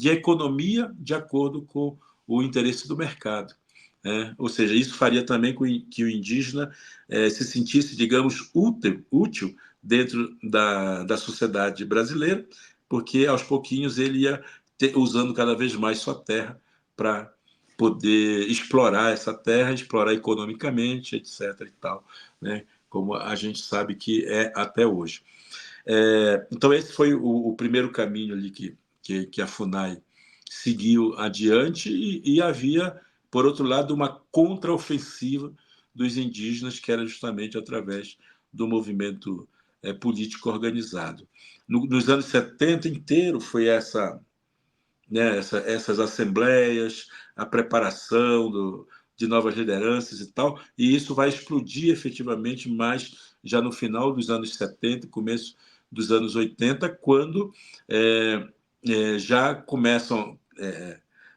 economia de acordo com o interesse do mercado. Né? Ou seja, isso faria também com que o indígena se sentisse, digamos, útil dentro da sociedade brasileira, porque aos pouquinhos ele ia usando cada vez mais sua terra para poder explorar essa terra, explorar economicamente, etc. e tal, né? Como a gente sabe que é até hoje. Então, esse foi o primeiro caminho ali que a FUNAI seguiu adiante e havia, por outro lado, uma contraofensiva dos indígenas, que era justamente através do movimento político organizado. Nos anos 70 inteiro foi né, essas assembleias, a preparação de novas lideranças e tal, e isso vai explodir efetivamente mais já no final dos anos 70, começo dos anos 80, quando já começam,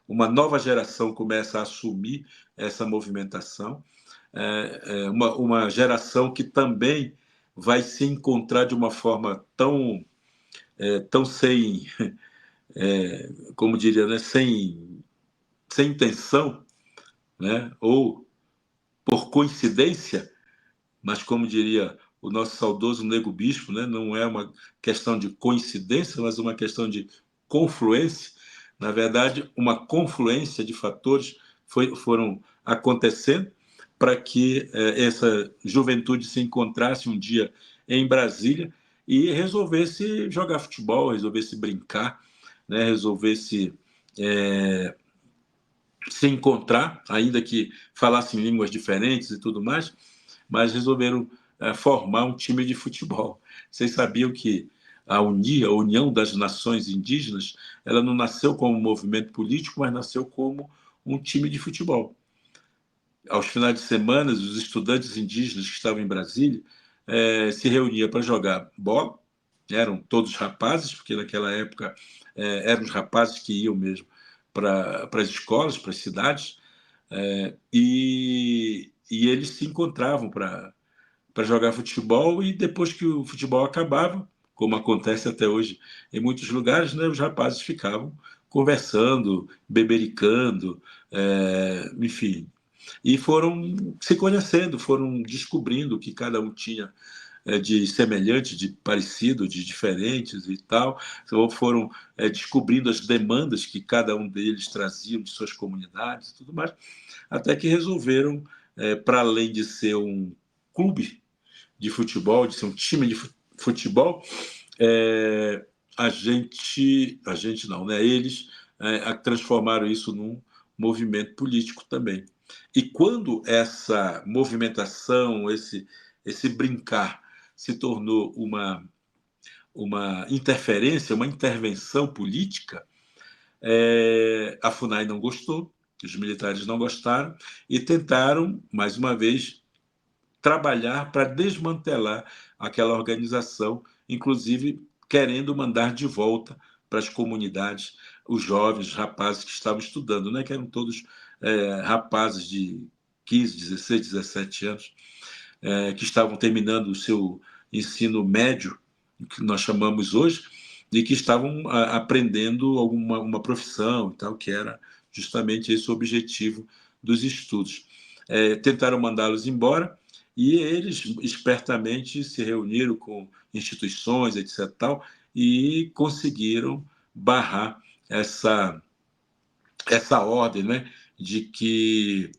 uma nova geração começa a assumir essa movimentação, uma geração que também vai se encontrar de uma forma tão sem, como diria, né, sem intenção, né, ou por coincidência, mas como diria o nosso saudoso Nego Bispo, né, não é uma questão de coincidência, mas uma questão de confluência. Na verdade, uma confluência de fatores foram acontecendo para que essa juventude se encontrasse um dia em Brasília e resolvesse jogar futebol, resolvesse brincar, né, resolvesse se encontrar, ainda que falassem línguas diferentes e tudo mais, mas resolveram formar um time de futebol. Vocês sabiam que a União das Nações Indígenas, ela não nasceu como um movimento político, mas nasceu como um time de futebol. Aos finais de semana, os estudantes indígenas que estavam em Brasília se reuniam para jogar bola, eram todos rapazes, porque naquela época eram os rapazes que iam mesmo para as escolas, para as cidades, e eles se encontravam para jogar futebol, e depois que o futebol acabava, como acontece até hoje em muitos lugares, né, os rapazes ficavam conversando, bebericando, enfim, e foram se conhecendo, foram descobrindo o que cada um tinha de semelhante, de parecido, de diferentes e tal, ou foram descobrindo as demandas que cada um deles traziam de suas comunidades e tudo mais, até que resolveram, para além de ser um clube de futebol, de ser um time de futebol, a gente não, né? Eles transformaram isso num movimento político também. E quando essa movimentação, esse brincar, se tornou uma interferência, uma intervenção política, a FUNAI não gostou, os militares não gostaram e tentaram, mais uma vez, trabalhar para desmantelar aquela organização, inclusive querendo mandar de volta para as comunidades os jovens, os rapazes que estavam estudando, né, que eram todos rapazes de 15, 16, 17 anos, que estavam terminando o seu ensino médio, que nós chamamos hoje, e que estavam aprendendo uma profissão e tal, que era justamente esse o objetivo dos estudos. Tentaram mandá-los embora, e eles espertamente se reuniram com instituições, etc., tal, e conseguiram barrar essa ordem, né, de que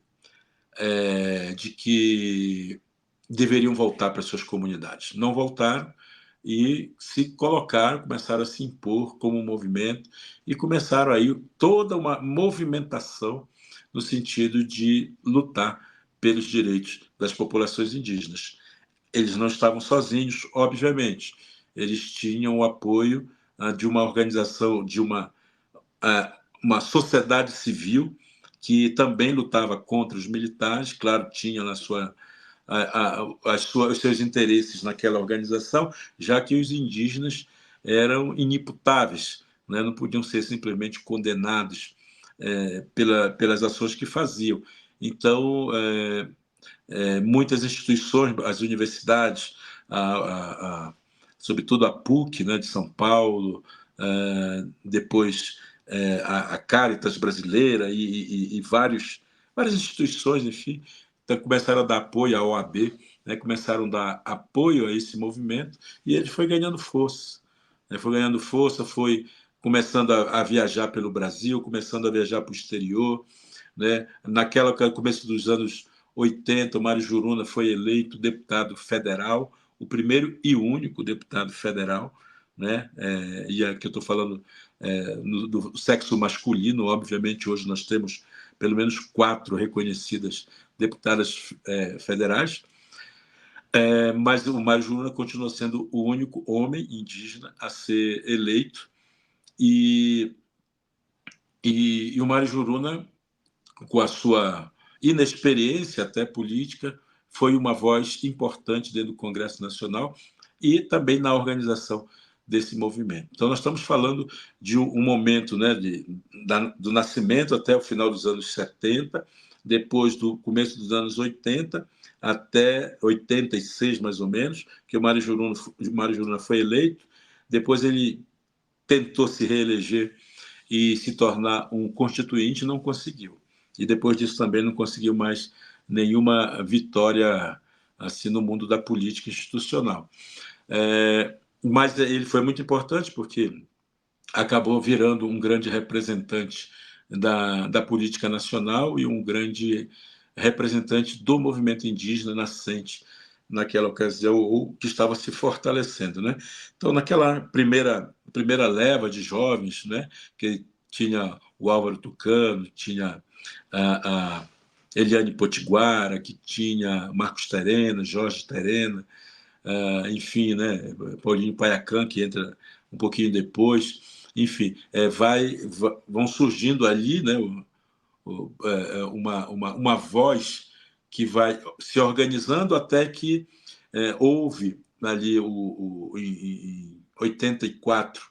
deveriam voltar para suas comunidades. Não voltaram e se colocaram, começaram a se impor como um movimento e começaram aí toda uma movimentação no sentido de lutar pelos direitos das populações indígenas. Eles não estavam sozinhos, obviamente. Eles tinham o apoio de uma organização, de uma sociedade civil que também lutava contra os militares, claro, tinha na sua, os seus interesses naquela organização, já que os indígenas eram inimputáveis, né? Não podiam ser simplesmente condenados pelas ações que faziam. Então, muitas instituições, as universidades, sobretudo a PUC, né, de São Paulo, depois a Caritas brasileira e várias instituições, enfim, então começaram a dar apoio à OAB, né, começaram a dar apoio a esse movimento e ele foi ganhando força. Né, foi ganhando força, foi começando a viajar pelo Brasil, começando a viajar para o exterior, né? No começo dos anos 80, o Mário Juruna foi eleito deputado federal, o primeiro e único deputado federal, né? E aqui eu estou falando do sexo masculino, obviamente hoje nós temos pelo menos 4 reconhecidas deputadas federais, mas o Mário Juruna continua sendo o único homem indígena a ser eleito, e o Mário Juruna, com a sua inexperiência até política, foi uma voz importante dentro do Congresso Nacional e também na organização desse movimento. Então, nós estamos falando de um momento, né, do nascimento até o final dos anos 70, depois do começo dos anos 80, até 86, mais ou menos, que o Mário Juruna foi eleito. Depois ele tentou se reeleger e se tornar um constituinte, não conseguiu. E depois disso também não conseguiu mais nenhuma vitória assim no mundo da política institucional. Mas ele foi muito importante porque acabou virando um grande representante da política nacional e um grande representante do movimento indígena nascente naquela ocasião, ou que estava se fortalecendo, né? Então, naquela primeira leva de jovens, né, que tinha o Álvaro Tucano, tinha a Eliane Potiguara, que tinha Marcos Terena, Jorge Terena, enfim, né, Paulinho Paiacã, que entra um pouquinho depois, enfim, vão surgindo ali, né, uma voz que vai se organizando até que houve ali em 84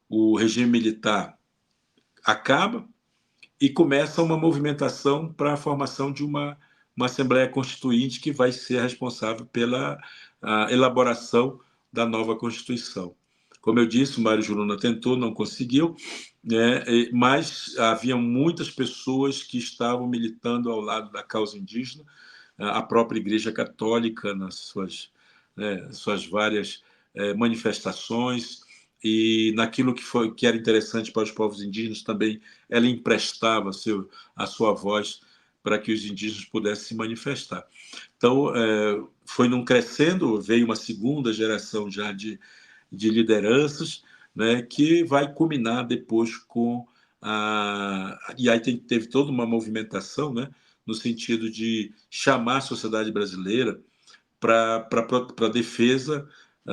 o regime militar acaba e começa uma movimentação para a formação de uma Assembleia Constituinte que vai ser responsável pela elaboração da nova Constituição. Como eu disse, o Mário Juruna tentou, não conseguiu, né, mas havia muitas pessoas que estavam militando ao lado da causa indígena, a própria Igreja Católica, nas suas várias manifestações, e naquilo que era interessante para os povos indígenas também, ela emprestava a sua voz para que os indígenas pudessem se manifestar. Então, foi num crescendo, veio uma segunda geração já de lideranças, né, que vai culminar depois com e aí teve toda uma movimentação, né, no sentido de chamar a sociedade brasileira para a defesa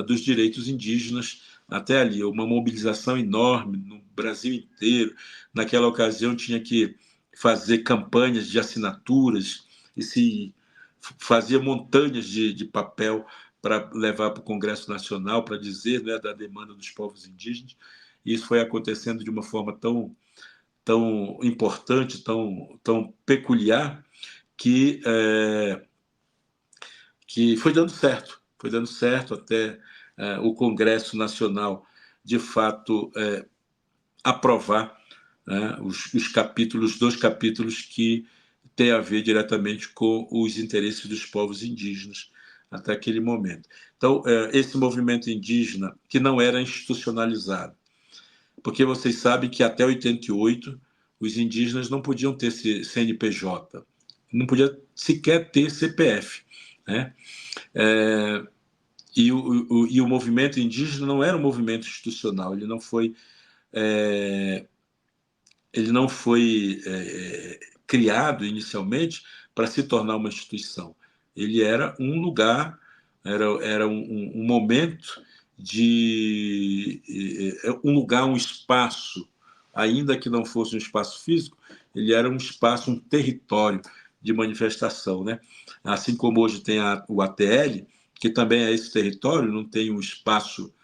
dos direitos indígenas até ali, uma mobilização enorme no Brasil inteiro. Naquela ocasião tinha que fazer campanhas de assinaturas e se fazia montanhas de papel para levar para o Congresso Nacional para dizer, né, da demanda dos povos indígenas. E isso foi acontecendo de uma forma tão importante, tão peculiar, que foi dando certo até o Congresso Nacional, de fato, aprovar, né, os 2 capítulos que têm a ver diretamente com os interesses dos povos indígenas até aquele momento. Então, esse movimento indígena, que não era institucionalizado, porque vocês sabem que até 88 os indígenas não podiam ter CNPJ, não podia sequer ter CPF, né? E o movimento indígena não era um movimento institucional, ele não foi criado inicialmente para se tornar uma instituição. Ele era um lugar, era um momento um lugar, um espaço, ainda que não fosse um espaço físico, ele era um espaço, um território de manifestação, né? Assim como hoje tem o ATL, que também é esse território, não tem um espaço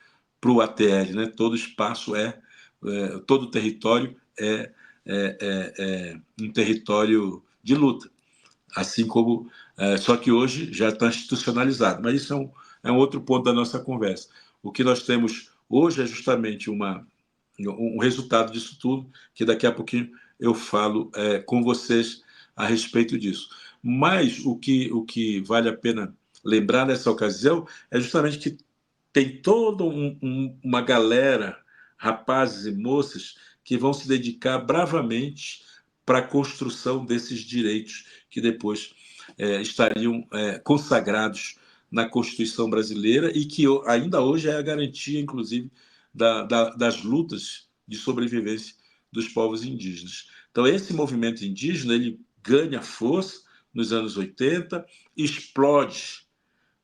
para o ATL, né? Todo espaço todo território é um território de luta, assim como só que hoje já está institucionalizado. Mas isso é um outro ponto da nossa conversa. O que nós temos hoje é justamente um resultado disso tudo, que daqui a pouquinho eu falo com vocês a respeito disso. Mas o que vale a pena lembrar nessa ocasião é justamente que tem toda uma galera, rapazes e moças, que vão se dedicar bravamente para a construção desses direitos que depois estariam consagrados na Constituição brasileira e que ainda hoje é a garantia, inclusive, das lutas de sobrevivência dos povos indígenas. Então, esse movimento indígena ele ganha força nos anos 80, explode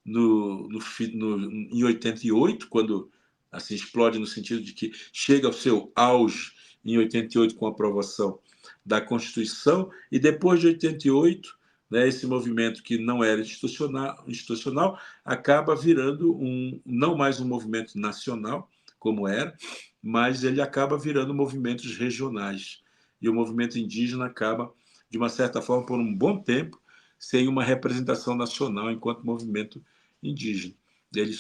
em 88, quando assim explode no sentido de que chega ao seu auge em 88 com a aprovação da Constituição, e depois de 88, né, esse movimento que não era institucional acaba virando não mais um movimento nacional, como era, mas ele acaba virando movimentos regionais. E o movimento indígena acaba, de uma certa forma, por um bom tempo, sem uma representação nacional enquanto movimento indígena.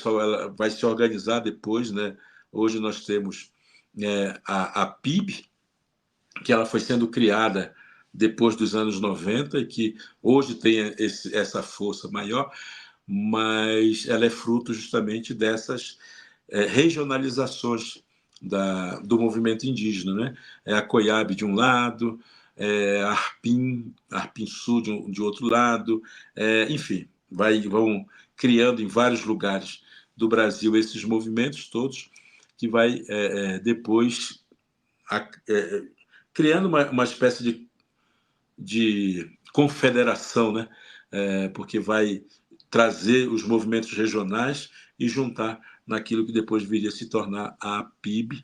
Ela vai se organizar depois, né? Hoje nós temos a PIB, que ela foi sendo criada depois dos anos 90 e que hoje tem essa força maior, mas ela é fruto justamente dessas regionalizações do movimento indígena, né? É a COIAB de um lado, a Arpim Sul de outro lado, enfim, vão criando em vários lugares do Brasil esses movimentos todos, que vai depois criando uma espécie de confederação, né? Porque vai trazer os movimentos regionais e juntar naquilo que depois viria a se tornar a PIB,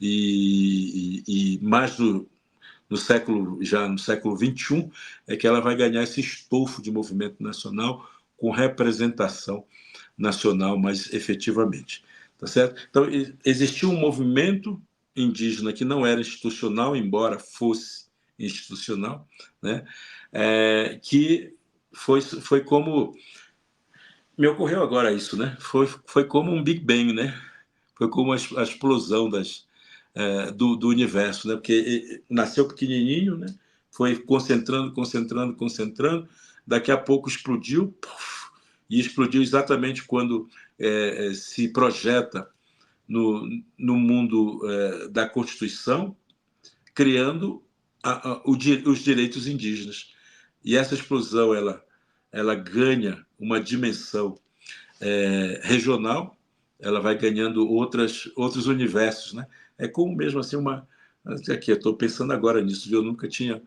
e mais no século XXI é que ela vai ganhar esse estofo de movimento nacional com representação nacional mais efetivamente, tá certo? Então existiu um movimento indígena que não era institucional, embora fosse institucional, né? Que foi como me ocorreu agora isso, né? Foi como um Big Bang, né? Foi como a explosão do universo, né? Porque nasceu pequenininho, né? Foi concentrando, concentrando, concentrando, daqui a pouco explodiu, puff, e explodiu exatamente quando se projeta no mundo da Constituição, criando os direitos indígenas. E essa explosão ela ganha uma dimensão regional, ela vai ganhando outros universos, né? É como mesmo assim aqui, eu estou pensando agora nisso, viu? Eu nunca tinha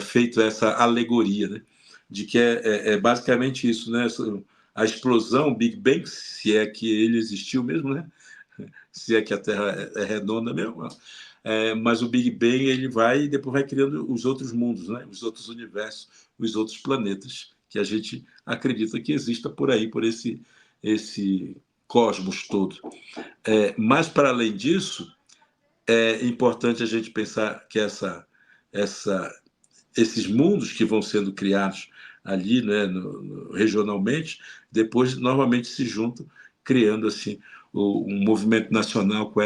feito essa alegoria, né? De que é basicamente isso, né? A explosão, o Big Bang, se é que ele existiu mesmo, né? Se é que a Terra é redonda mesmo, mas o Big Bang ele vai e depois vai criando os outros mundos, né? Os outros universos, os outros planetas que a gente acredita que exista por aí, por esse cosmos todo. Mas, para além disso, é importante a gente pensar que esses mundos que vão sendo criados ali, né, regionalmente, depois normalmente se juntam, criando assim um movimento nacional com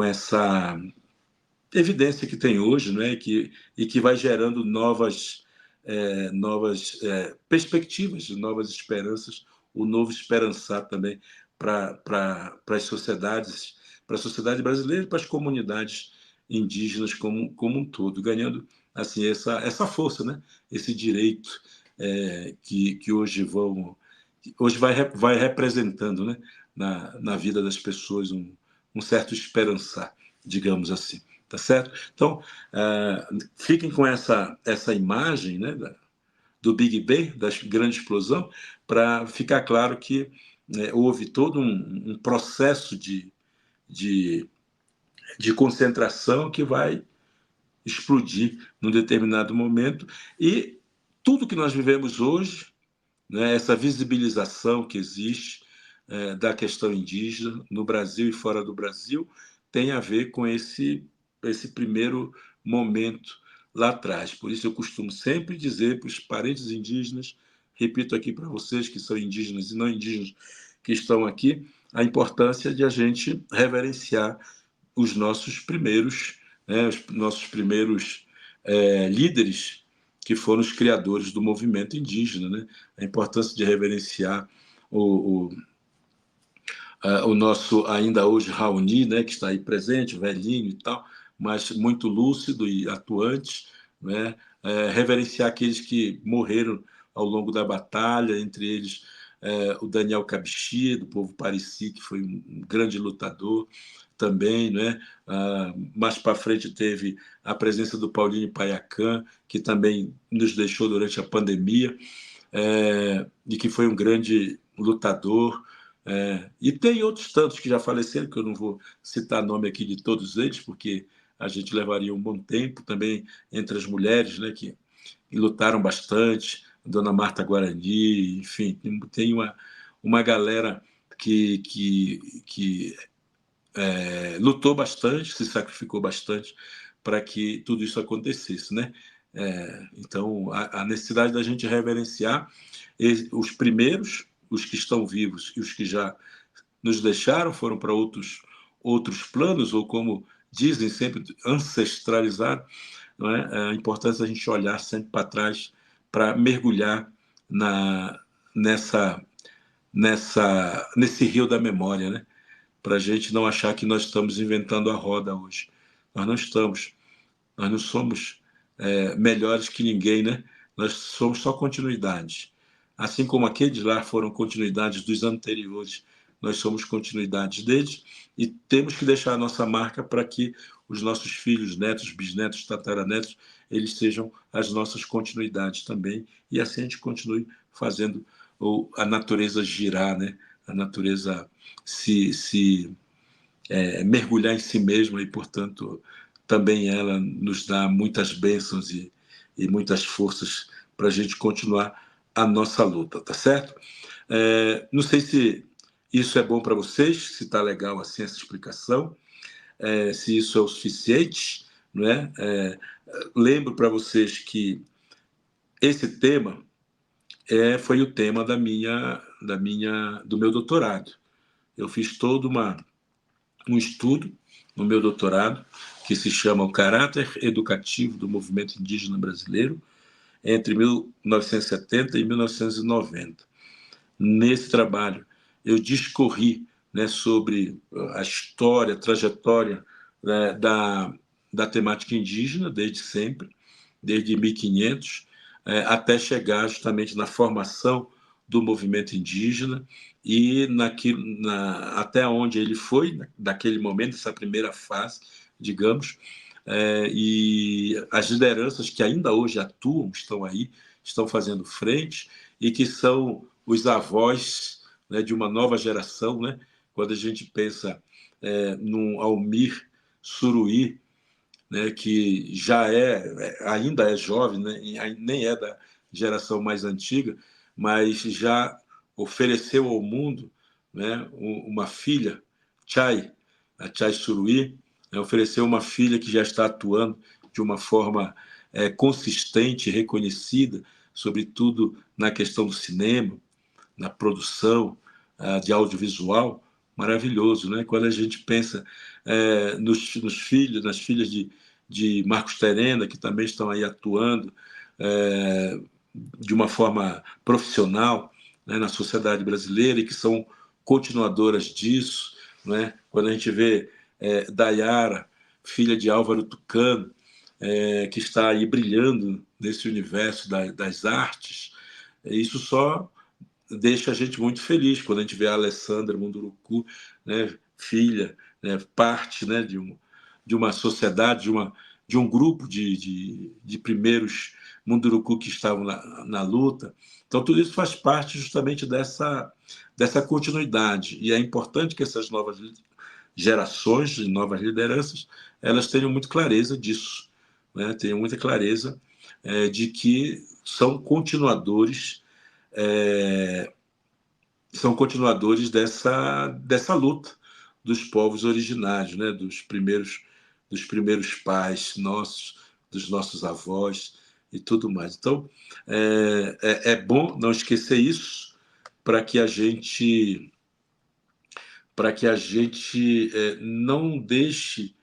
essa evidência que tem hoje, né, e que vai gerando novas perspectivas, novas esperanças, o novo esperançar também para as sociedades, para a sociedade brasileira e para as comunidades indígenas como um todo, ganhando assim essa força, né, esse direito que hoje vai representando, né, na vida das pessoas um certo esperançar, digamos assim. Tá certo? Então, fiquem com essa imagem, né, do Big Bang, da grande explosão, para ficar claro que houve todo um processo de, de concentração que vai explodir num determinado momento. E tudo que nós vivemos hoje, né, essa visibilização que existe da questão indígena no Brasil e fora do Brasil, tem a ver com esse primeiro momento lá atrás. Por isso eu costumo sempre dizer para os parentes indígenas, repito aqui para vocês que são indígenas e não indígenas que estão aqui, a importância de a gente reverenciar os nossos primeiros, né, os nossos primeiros líderes que foram os criadores do movimento indígena, né? A importância de reverenciar o, o nosso ainda hoje Raoni, né, que está aí presente, velhinho e tal, mas muito lúcido e atuante, né? Reverenciar aqueles que morreram ao longo da batalha, entre eles o Daniel Cabixia, do povo Pareci, que foi um grande lutador também, né? Mais para frente teve a presença do Paulinho Paiacã, que também nos deixou durante a pandemia, e que foi um grande lutador. E tem outros tantos que já faleceram, que eu não vou citar nome aqui de todos eles, porque a gente levaria um bom tempo também entre as mulheres, né, que lutaram bastante, Dona Marta Guarani, enfim, tem uma galera que lutou bastante, se sacrificou bastante para que tudo isso acontecesse, né? Então, a necessidade da gente reverenciar os primeiros, os que estão vivos e os que já nos deixaram, foram para outros planos, ou como dizem sempre, ancestralizaram, não é? A importância da gente olhar sempre para trás, para mergulhar nessa, nesse rio da memória, né? Para a gente não achar que nós estamos inventando a roda hoje. Nós não estamos. Nós não somos melhores que ninguém, né? Nós somos só continuidade. Assim como aqueles lá foram continuidades dos anteriores, nós somos continuidades deles e temos que deixar a nossa marca para que os nossos filhos, netos, bisnetos, tataranetos, eles sejam as nossas continuidades também, e assim a gente continue fazendo a natureza girar, né? A natureza se mergulhar em si mesma, e, portanto, também ela nos dá muitas bênçãos e muitas forças para a gente continuar a nossa luta, tá certo? Não sei se isso é bom para vocês, se está legal assim essa explicação, se isso é o suficiente, não é? Lembro para vocês que esse tema foi o tema do meu doutorado. Eu fiz todo um estudo no meu doutorado que se chama O Caráter Educativo do Movimento Indígena Brasileiro entre 1970 e 1990. Nesse trabalho, eu discorri, né, sobre a história, a trajetória, né, da temática indígena, desde sempre, desde 1500, até chegar justamente na formação do movimento indígena e até onde ele foi, daquele momento, essa primeira fase, digamos, e as lideranças que ainda hoje atuam, estão aí, estão fazendo frente, e que são os avós, né, de uma nova geração, né? Quando a gente pensa no Almir Suruí, né, que ainda é jovem, né, e nem é da geração mais antiga, mas já ofereceu ao mundo, né, uma filha, a Chai Suruí, né, ofereceu uma filha que já está atuando de uma forma consistente, reconhecida, sobretudo na questão do cinema, na produção de audiovisual. Maravilhoso, né? Quando a gente pensa nos filhos, nas filhas de Marcos Terena, que também estão aí atuando de uma forma profissional, né, na sociedade brasileira, e que são continuadoras disso, né? Quando a gente vê Dayara, filha de Álvaro Tucano, que está aí brilhando nesse universo das artes, isso só deixa a gente muito feliz quando a gente vê a Alessandra Munduruku, né, filha, né, parte, né, de uma sociedade, de um grupo de primeiros Munduruku que estavam na luta. Então, tudo isso faz parte justamente dessa continuidade. E é importante que essas novas gerações, de novas lideranças, elas tenham muita clareza disso, né? Tenham muita clareza de que são continuadores dessa luta dos povos originários, né? Dos primeiros pais nossos, dos nossos avós e tudo mais. Então, é bom não esquecer isso para que a gente não deixe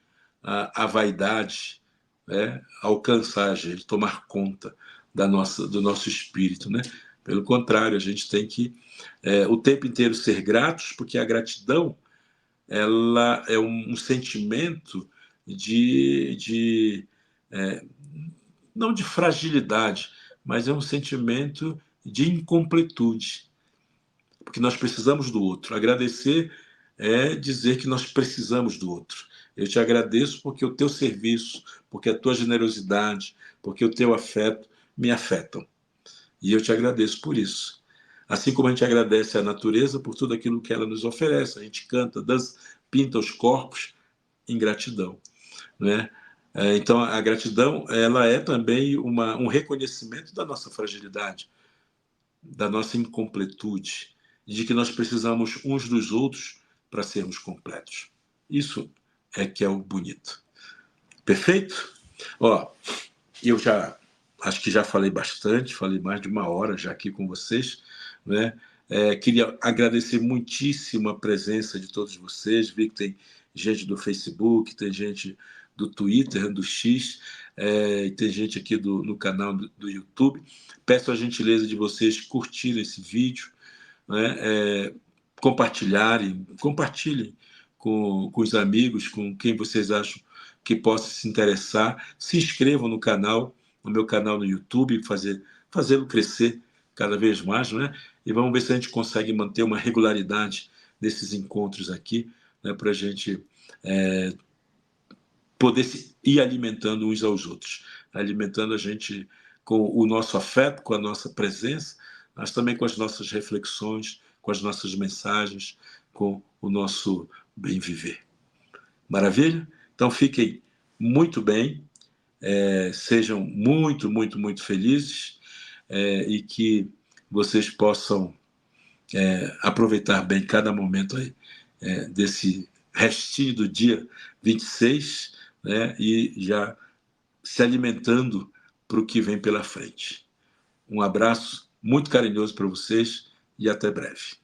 a vaidade, né, alcançar a gente, tomar conta do nosso espírito, né? Pelo contrário, a gente tem que o tempo inteiro ser gratos, porque a gratidão ela é um sentimento de não de fragilidade, mas é um sentimento de incompletude, porque nós precisamos do outro. Agradecer é dizer que nós precisamos do outro. Eu te agradeço porque o teu serviço, porque a tua generosidade, porque o teu afeto me afetam. E eu te agradeço por isso. Assim como a gente agradece à natureza por tudo aquilo que ela nos oferece, a gente canta, dança, pinta os corpos em gratidão, né? Então, a gratidão ela é também um reconhecimento da nossa fragilidade, da nossa incompletude, de que nós precisamos uns dos outros para sermos completos. Isso é que é o bonito. Perfeito? Ó, eu já acho que já falei bastante, falei mais de 1 hora já aqui com vocês, né? Queria agradecer muitíssimo a presença de todos vocês. Vi que tem gente do Facebook, tem gente do Twitter, do X, e tem gente aqui no canal do YouTube. Peço a gentileza de vocês curtirem esse vídeo, né? Compartilhem com os amigos, com quem vocês acham que possa se interessar. Se inscrevam no meu canal no YouTube, fazê-lo crescer cada vez mais, né? E vamos ver se a gente consegue manter uma regularidade desses encontros aqui, né? Para a gente poder se ir alimentando uns aos outros, alimentando a gente com o nosso afeto, com a nossa presença, mas também com as nossas reflexões, com as nossas mensagens, com o nosso bem viver. Maravilha? Então fiquem muito bem, sejam muito, muito, muito felizes, e que vocês possam aproveitar bem cada momento aí, desse restinho do dia 26, né, e já se alimentando para o que vem pela frente. Um abraço muito carinhoso para vocês e até breve.